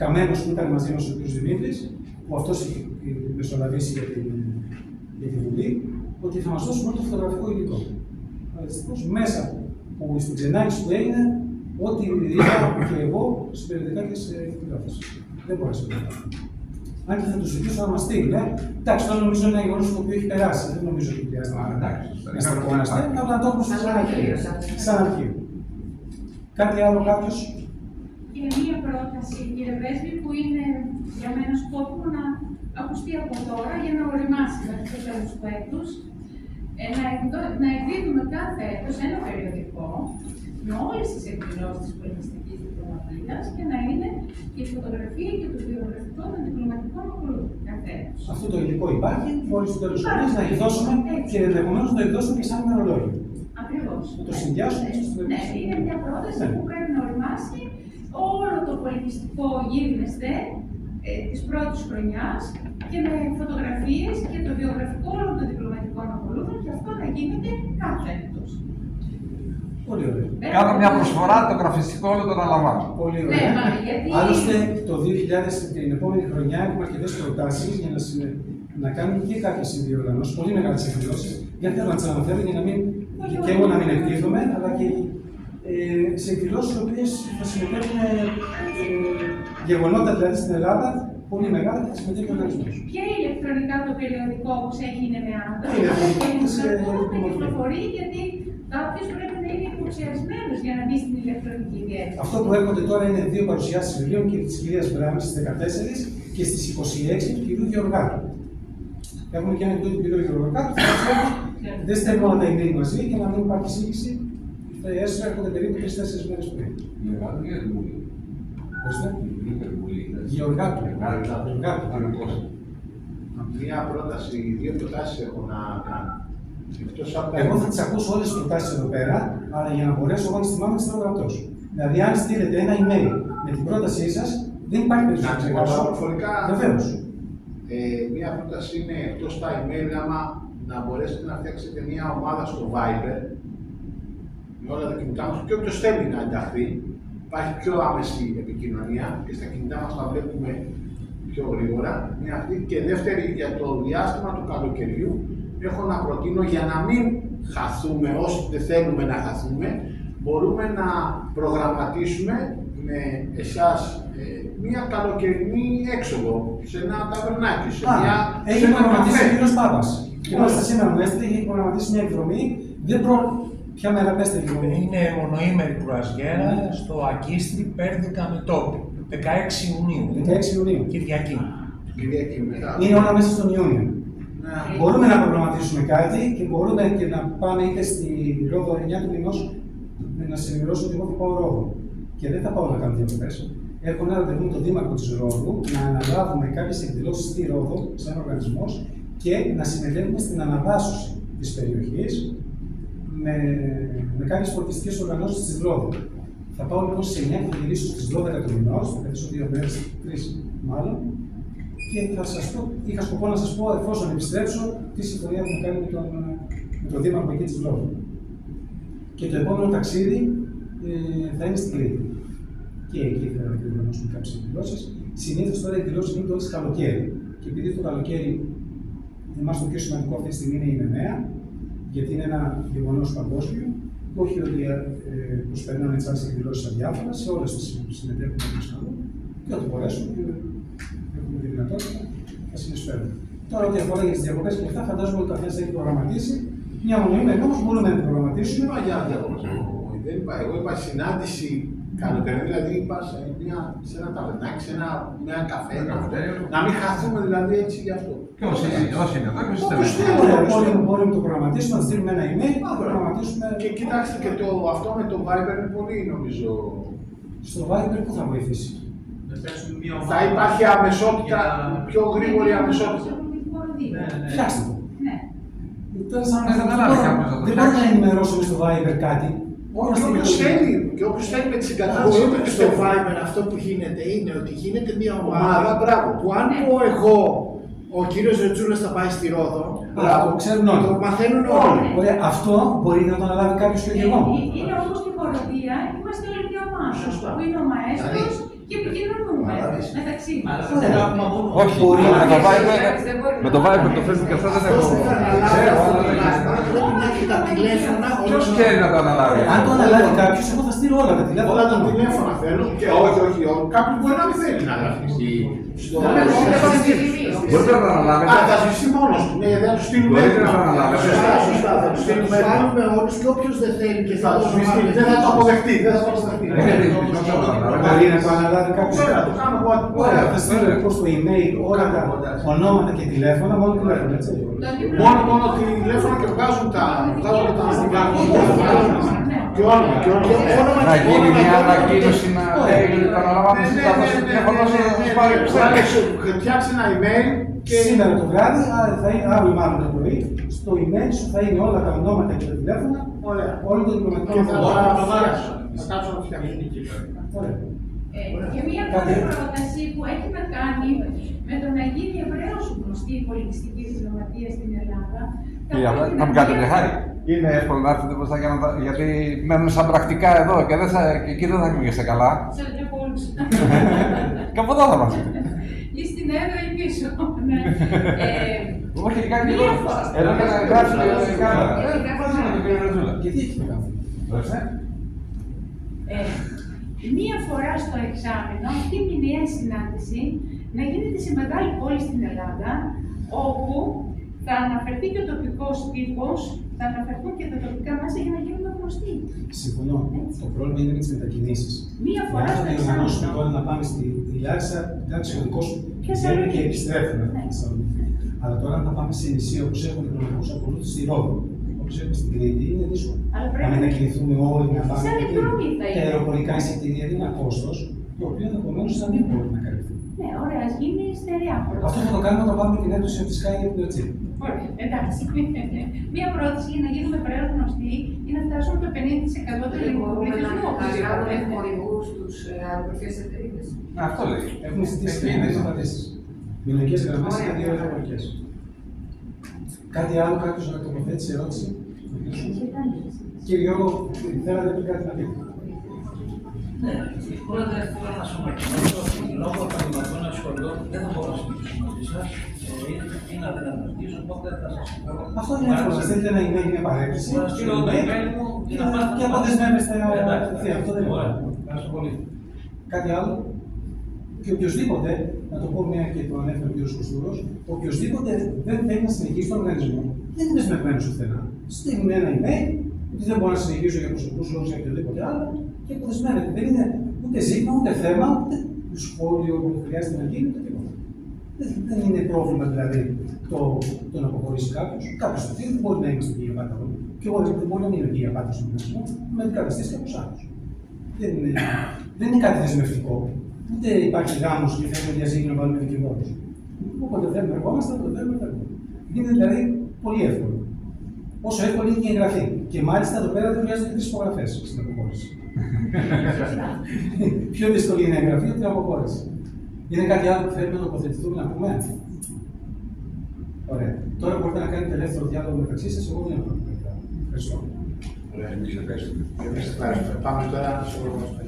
Καμένος που ήταν μαζί μας, ο κύριος Δημήτρης, που αυτός είχε μεσολαβήσει για τη Βουλή, ότι θα μας δώσουν όλο το φωτογραφικό υλικό. Αλλά δυστυχώς μέσα που στην ξενάγηση που έγινε, ό,τι είδα και εγώ σε περιοδικά και σε τηλεόραση. Δεν μπορέσα να το. Αν και θα του ζητήσω να μας στείλει. Εντάξει, τώρα νομίζω είναι ένα γεγονός το οποίο έχει περάσει. Δεν νομίζω ότι χρειάζεται να στραπώναστε, αλλά να το έχουμε σαν αρχείο. Κάτι άλλο κάποιος? Και μία πρόταση, κύριε Πρέσβη, που είναι για μένα σκόπιμο να ακουστεί από τώρα για να οριμάσει μέχρι το τέλος του έτους. Να εκδίδουμε κάθε έτος ένα περιοδικό με όλες τις εκδηλώσεις της πολιτιστικής διπλωματίας και να είναι και η φωτογραφία και το βιογραφικό των διπλωματικών ακολούθων κάθε έτος. Αυτό το υλικό υπάρχει, μόλις το τέλος του έτους να εκδώσουμε και ενδεχομένως να το εκδώσουμε και σαν ημερολόγιο. Ακριβώς. Να το συνδυάσουμε στο Ναι, είναι μια πρόταση που πρέπει να οριμάσει όλο το πολιτιστικό γίγνεσθε της πρώτης χρονιάς και με φωτογραφίες και το βιογραφικό όλων των διπλωματικών ακολούθων και αυτό να γίνεται κάθε έτος. Πολύ ωραία. Κάνω μια προσφορά, το γραφιστικό όλο το αναλαμβάνω. Πολύ Ναι, ωραία. γιατί... Άλλωστε, το 2000 την επόμενη χρονιά έχουμε αρκετές προτάσεις για να κάνουμε και κάποιες συνδιοργανώσεις, πολύ μεγάλες εκδηλώσεις. Δεν θέλω να τις αναφέρω για να μην και εγώ να μην εκδίδουμε, αλλά και σε εκδηλώσεις οι οποίες θα συμμετέχουν γεγονότα δηλαδή στην Ελλάδα πολύ μεγάλα και θα συμμετέχει ο οργανισμός. Και ηλεκτρονικά το περιοδικό όπως έγινε με άντρα, και κυκλοφορεί γιατί κάποιος πρέπει να είναι υποψιασμένος για να μπει στην ηλεκτρονική διεύθυνση. Αυτό που έρχονται τώρα είναι 2 παρουσιάσεις βιβλίων και της κυρίας Μπράμης στις 14 και στις 26 του κυρίου Γεωργάτου. Έχουμε και ένα βιβλίο του κυρίου Γεωργάτου, δεν στέλνουμε όλα τα email μαζί για να μην υπάρχει σύγχυση. Τα έσοδα έρχονται περίπου 3-4 μέρες πριν. Γεωργάτου. Μία πρόταση, 2 προτάσεις έχω να κάνω. Εγώ θα τις ακούσω όλες τις προτάσεις εδώ πέρα, αλλά για να μπορέσω εγώ να τις θυμάμαι, τις θέλω γραπτός. Δηλαδή, αν στείλετε ένα email με την πρότασή σας, δεν υπάρχει περίπτωση να ξεχάσω. Βεβαίως. Μία πρόταση είναι εκτός τα email, άμα να μπορέσετε να φτιάξετε μια ομάδα στο Viber με όλα τα κινητά μας και όποιος θέλει να ενταχθεί, υπάρχει πιο άμεση επικοινωνία και στα κινητά μας τα βλέπουμε πιο γρήγορα. Μια αυτή. Και δεύτερη, για το διάστημα του καλοκαιριού, έχω να προτείνω για να μην χαθούμε όσοι δεν θέλουμε να χαθούμε, μπορούμε να προγραμματίσουμε με εσάς μια καλοκαιρινή έξοδο σε ένα ταβερνάκι. Έχει προγραμματίσει ο κύριος Πάπας. Και μάλιστα σήμερα μου έστειλε, έχει προγραμματίσει μια εκδρομή. Ποια μέρα πέστε εκδρομή? Είναι μονοήμερη κουρασιέρα στο Ακίστρι Πέρδικα με τόπι. 16 Ιουνίου. 16 Ιουνίου. Κυριακή. Κυριακή μετά. Είναι όλα μέσα στον Ιούνιο. Μπορούμε να προγραμματίσουμε κάτι και μπορούμε και να πάμε είτε στη Ρόδο 9 του μηνός να σε ενημερώσω ότι εγώ θα πάω Ρόδο. Και δεν θα πάω να κάνω διακοπές. Έχω ένα ραντεβού με τον Δήμαρχο της Ρόδου να αναλάβουμε κάποιες εκδηλώσεις στη Ρόδο, σαν οργανισμός, και να συμμετέχουμε στην αναδάσωση της περιοχής με κάποιες πολιτιστικές οργανώσεις της Ρόδου. Θα πάω λοιπόν σε 9 και γυρίσω στις 12 του μηνός, θα καθίσω 2 μέρες, 3 μάλλον, και θα σας πω, είχα σκοπό να σας πω, εφόσον επιστρέψω, τι συμφωνία έχουμε κάνει με τον Δήμαρχο εκεί της Ρόδου. Και το επόμενο ταξίδι θα είναι στην Κρήτη. Και εκεί θα διοργανώσουμε κάποιες εκδηλώσεις. Συνήθως τώρα οι εκδηλώσεις γίνονται όλες καλοκαίρι. Και επειδή το καλοκαίρι εμάς το πιο σημαντικό αυτή τη στιγμή είναι η ΜΕΜΕΑ, γιατί είναι ένα γεγονός παγκόσμιο, όχι ότι προσπερνάμε τις άλλες εκδηλώσεις αδιάφορα, σε όλες τις συμμετέχουμε εμείς και ό,τι μπορέσουμε και έχουμε τη δυνατότητα να συνεισφέρουμε. Τώρα, ό,τι αφορά για τις διακοπές και αυτά, φαντάζομαι ότι ο καθένας έχει προγραμματίσει. Μια μονοήμερη όμως μπορούμε να την προγραμματίσουμε. Δεν είπα, εγώ είπα συνάντηση καλοκαιρινή, δηλαδή είπα σε ένα ταβερνάκι, σε ένα καφέ. Να μην χαθούμε δηλαδή έτσι γι' αυτό. Και όσοι είναι εδώ, μπορούμε να το προγραμματίσουμε, να στείλουμε ένα email, να προγραμματίσουμε. Και κοιτάξτε και αυτό με το Viber είναι πολύ νομίζω. Στο Viber πού θα βοηθήσει? Θα υπάρχει αμεσότητα, πιο γρήγορη αμεσότητα. Φτιάξτε το. Δεν μπορούμε να ενημερώσουμε στο Viber κάτι. Και όποιος θέλει με τις εγκαταστάσεις στο Viber αυτό που γίνεται είναι ότι γίνεται μια ομάδα που αν πω εγώ ο κύριος Ρετζούλας θα πάει στη Ρόδο, το ξέρουν όλοι. Το μαθαίνουν όλοι. Ωραία, αυτό μπορεί να το αναλάβει κάποιος και εγώ. Είναι όπως στη χοροδία, είμαστε όλη μια ομάδα. Που είναι ο μαέστρος και επικοινωνούμε μεταξύ μας. Όχι, με το Viber, το Facebook και αυτά δεν έχω. Ποιος ξέρει να το αναλάβει? Αν το αναλάβει κάποιος, εγώ θα στείλω όλα τα τηλέφωνα. Όλα τα τηλέφωνα θέλω. Όχι, κάποιος μπορεί να μην θέλει να γράφει. Μπορείτε να το αναλάβετε. Θα ζήσει μόνος του. Ναι, δεν θα του στείλουμε. Μπορείτε να το αναλάβετε. Σωστά, θα του στείλουμε. Βάλουμε όλους και όποιος δεν θέλει και θα το Δεν θα το αποδεχτεί. Δεν θα το αποδεχτεί. Μπορεί να το αναλάβει κάποιος. Ωραία, το κάνω εγώ. Ωραία, θα στείλω λοιπόν στο email όλα τα ονόματα και τηλέφωνα, μόνο τηλέφωνα, έτσι. Μόνο τηλέφωνα και βγάζουν τα αστικά. Και όνομα. Να γίνει μια ανακοίνωση να λέει ότι το αναλάβαμε στην κατάσταση του τηλέφωνο σας να σας πάρει Φτιάξει ένα email και σήμερα το βράδυ, αύριο μάλλον το πρωί, στο email σου θα είναι όλα τα ονόματα και τα τηλέφωνα, όλο το διπλωματικό θα κάτσω να φτιάξω. Και μία άλλη πρόταση που έχει να κάνει με το να γίνει ευρέως γνωστή η πολιτιστική διπλωματία στην Ελλάδα. Να μου κάνετε μια χάρη. Είναι εύκολο να έρθετε μπροστά γιατί μένουν σαν πρακτικά εδώ και εκεί δεν θα ακούγεστε καλά. Σε Λεπόλους. Κάπου εδώ θα μας. Ή στην έδρα ή πίσω. Όχι, κάνει εδώ. Εδώ και να γράψει η κάμερα. Γιατί έχει το κάνει? Μία φορά στο εξάμηνο αυτή η μηνιαία συνάντηση να γίνεται σε μεγάλη πόλη στην Ελλάδα, όπου θα αναφερθεί και ο τοπικός τύπος, θα αναφερθούν και τα τοπικά μέσα για να γίνουν γνωστοί. Συμφωνώ. Το πρόβλημα είναι με τις μετακινήσεις. Μία φορά στο εξάμηνο. Να οργανώσουμε τώρα να πάμε στη Λάρισα, ήταν εξωτερικός βγαίνουν και επιστρέφουμε. Αλλά τώρα να πάμε σε νησί όπως έχουν οικονομικούς ακολούθους στη Ρόδο, όπως έχουμε στην Κρήτη, είναι δύσκολο. Να μετακινηθούμε όλοι, να πάμε. Τα αεροπορικά εισιτήρια είναι ένα κόστος, το οποίο ενδεχομένως να μην μπορεί να καλυφθεί. Ναι, ωραία, ας γίνει στερεά. Αυτό θα το κάνουμε όταν πάμε την έκδοση από τη Sky για την Τερτσί. Ωραία, εντάξει. Μία πρόταση για να γίνουμε πλέον γνωστοί είναι να φτάσουμε το 50% του ελληνικού πληθυσμού. Να βγάλουμε χορηγούς στους αεροπορικές εταιρείες. Αυτό λέει. Έχουμε ζητήσει τις πατήσεις. Μηνοϊκές γραμμές και 2 αεροπορικές. Κάτι άλλο, κάποιος να τοποθέτησε ερώτηση? Κύριε Γιώργο, θέλατε πριν κάτι να πείτε? Ναι, πρώτα θέλω να σου ανακοινώσω ότι λόγω των δημοτικών σχολείων δεν θα μπορώ να συνεχίσω μαζί σας. Είναι αδυνατοτήσω, οπότε θα σας πω. Αυτό είναι εύκολο. Σας στείλετε ένα email, μια παρέκκληση. Θα στείλω το email μου και αποδεσμεύεστε αυτό δεν είναι. Ευχαριστώ πολύ. Κάτι άλλο? Και οποιοδήποτε, να το πω μια και το ανέφερε ο κ. Κωστούρος, οποιοδήποτε δεν θέλει να συνεχίσει τον οργανισμό, δεν είναι δεσμευμένος πουθενά. Στείλουν ένα email ότι δεν μπορώ να συνεχίσω για προσωπικούς λόγους ή οποιοδήποτε άλλο και αποδεσμεύεται. Δεν είναι ούτε ζήτημα, ούτε θέμα, ούτε σχόλιο που χρειάζεται να γίνει, ούτε τίποτα. Δεν είναι πρόβλημα δηλαδή το να αποχωρήσει κάποιο. Κάποιο δεν μπορεί να είναι στην Κυριακή Πάτρο. Και εγώ δεν μπορεί να είναι η Κυριακή Πάτρο στον οργανισμό, με αντικαταστήσει κάποιο άλλο. Δεν είναι κάτι δεσμευτικό. Ούτε υπάρχει γάμο και θέλουμε διαζύγιο να βάλουμε δικηγόρου. Όποτε θέλουμε, ερχόμαστε, όποτε θέλουμε, φεύγουμε. Γίνεται δηλαδή πολύ εύκολο. Όσο εύκολη είναι και η εγγραφή. Και μάλιστα εδώ πέρα δεν χρειάζονται 3 υπογραφές στην αποχώρηση. Πιο δύσκολη είναι η εγγραφή από την αποχώρηση. Είναι κάτι άλλο που θέλουμε να τοποθετηθούμε να πούμε. Ωραία. Τώρα μπορείτε να κάνετε ελεύθερο διάλογο μεταξύ σας. Εγώ δεν έχω πρόβλημα. Ευχαριστώ. Εμείς ευχαριστούμε. Πάμε τώρα στο προγνωστικό.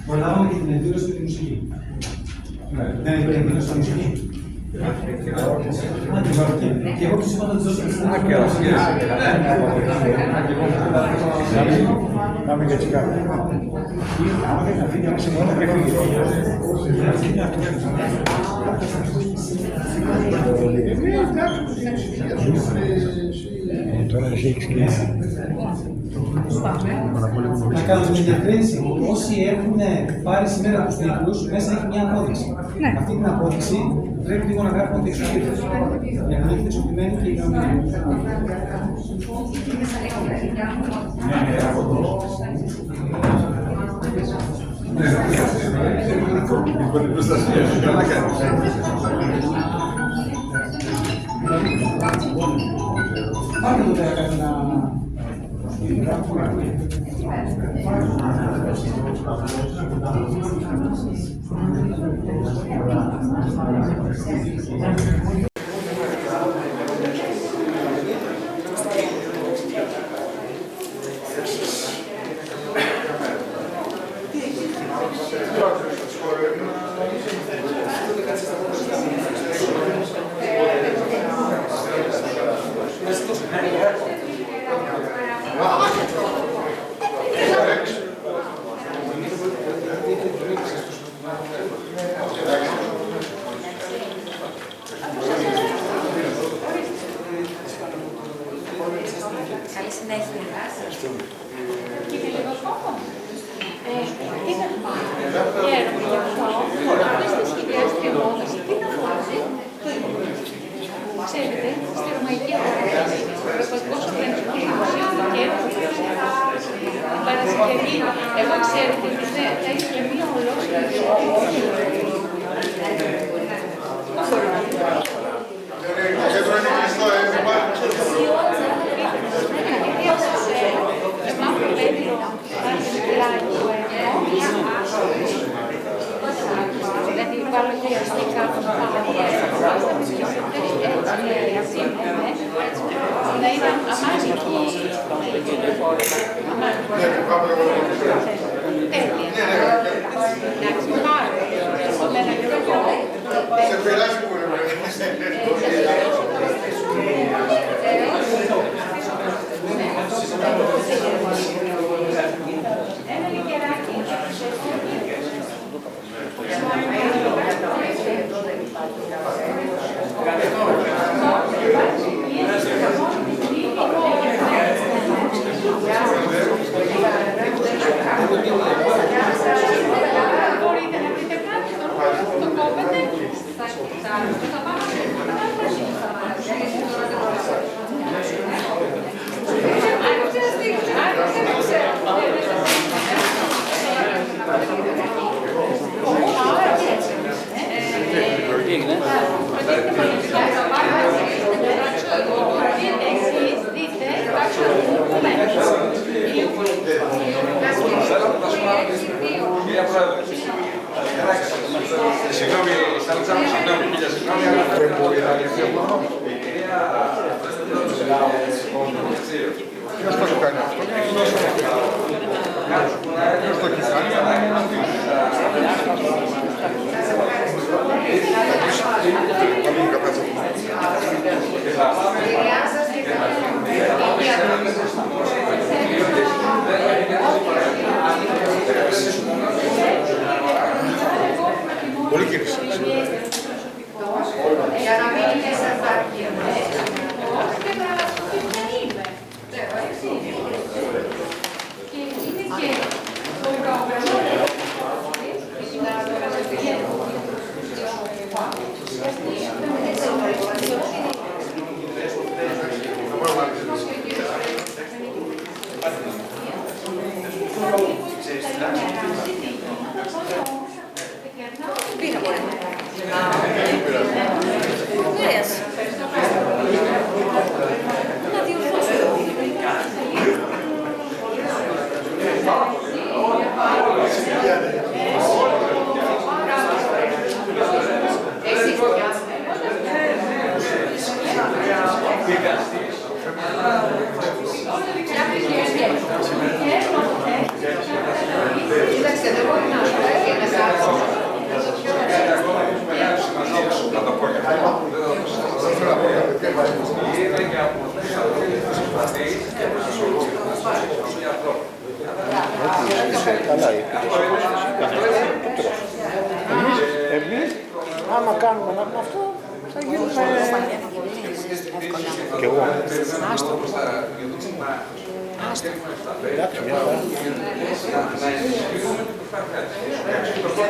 Προλάβαμε και την εκδήλωση με τη μουσική. Δεν έχει εκδήλωση στη μουσική. Και εγώ τους είπα να τους δώσω την Πάμε για τσιγάρο. Τώρα εσύ έχεις κλείσει. Να κάνουμε μια διευκρίνηση. Όσοι έχουν πάρει σήμερα τους τίτλους, μέσα έχει μια απόδειξη. Αυτή την απόδειξη πρέπει λίγο να γράφουμε ότι εξοπλίζεται. Για να έχετε εξοπλισμένη και η γραμμή. Πάρτε εδώ πέρα κάτι να... Καλή συνέχεια. Και λίγο κόμμα. Τι να πω. Χαίρομαι γι' αυτό. Αυτές τις σχεδιάστρια μόδας, τι να βάζει. Ξέρετε, στη Ρωμαϊκή Αγορά, ο Ευρωπαϊκός Οργανισμός Δημοσίου Δικαίου, η Παρασκευή, εγώ ξέρετε ότι θα έχει μία ολόκληρη πώς μπορώ να πω. Δηλαδή βάλω και αστικά να είναι αμάζικη. Σε πειράζει που ένα λικεράκι. Μπορείτε να πείτε κάτι, το κόβετε. Θα πάμε Συγγνώμη, συγγνώμη, αλλά δεν μπορεί να λυθεί ο χρόνος. Ποιος το κάνει αυτό, ποιος το έχει κάνει. Πολύ κύριε. Για να μην είναι σαν φάρκια. και είναι και το πρόγραμμα Εμείς, Άμα κάνουμε αυτό, θα γίνουμε... και εγώ. Άστο. Εντάξει, μια χαρά. Κωστή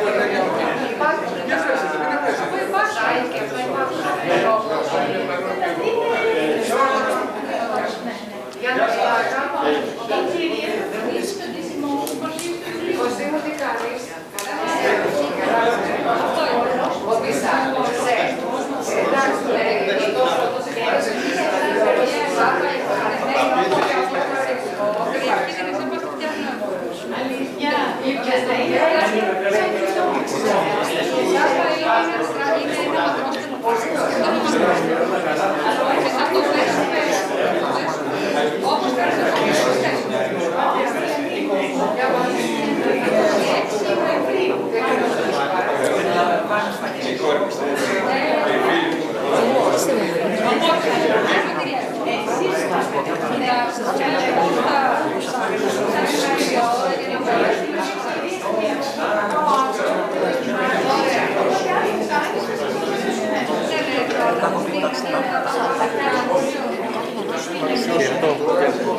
τι κάνεις?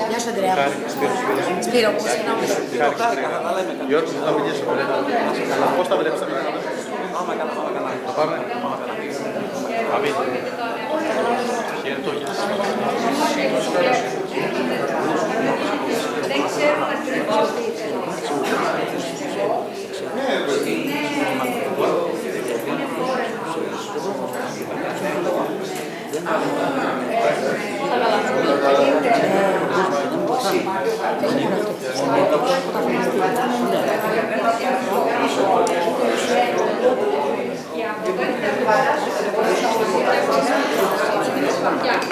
Γεια σου, Ανδρέα. Σπύρο, πώς συγγνώμη. Γιώργο, θα μιλήσω. Πώς τα βλέπεις? Πάμε καλά. Θα πάμε. Πάμε. Χαιρετώ. Δεν ξέρω ακριβώς τι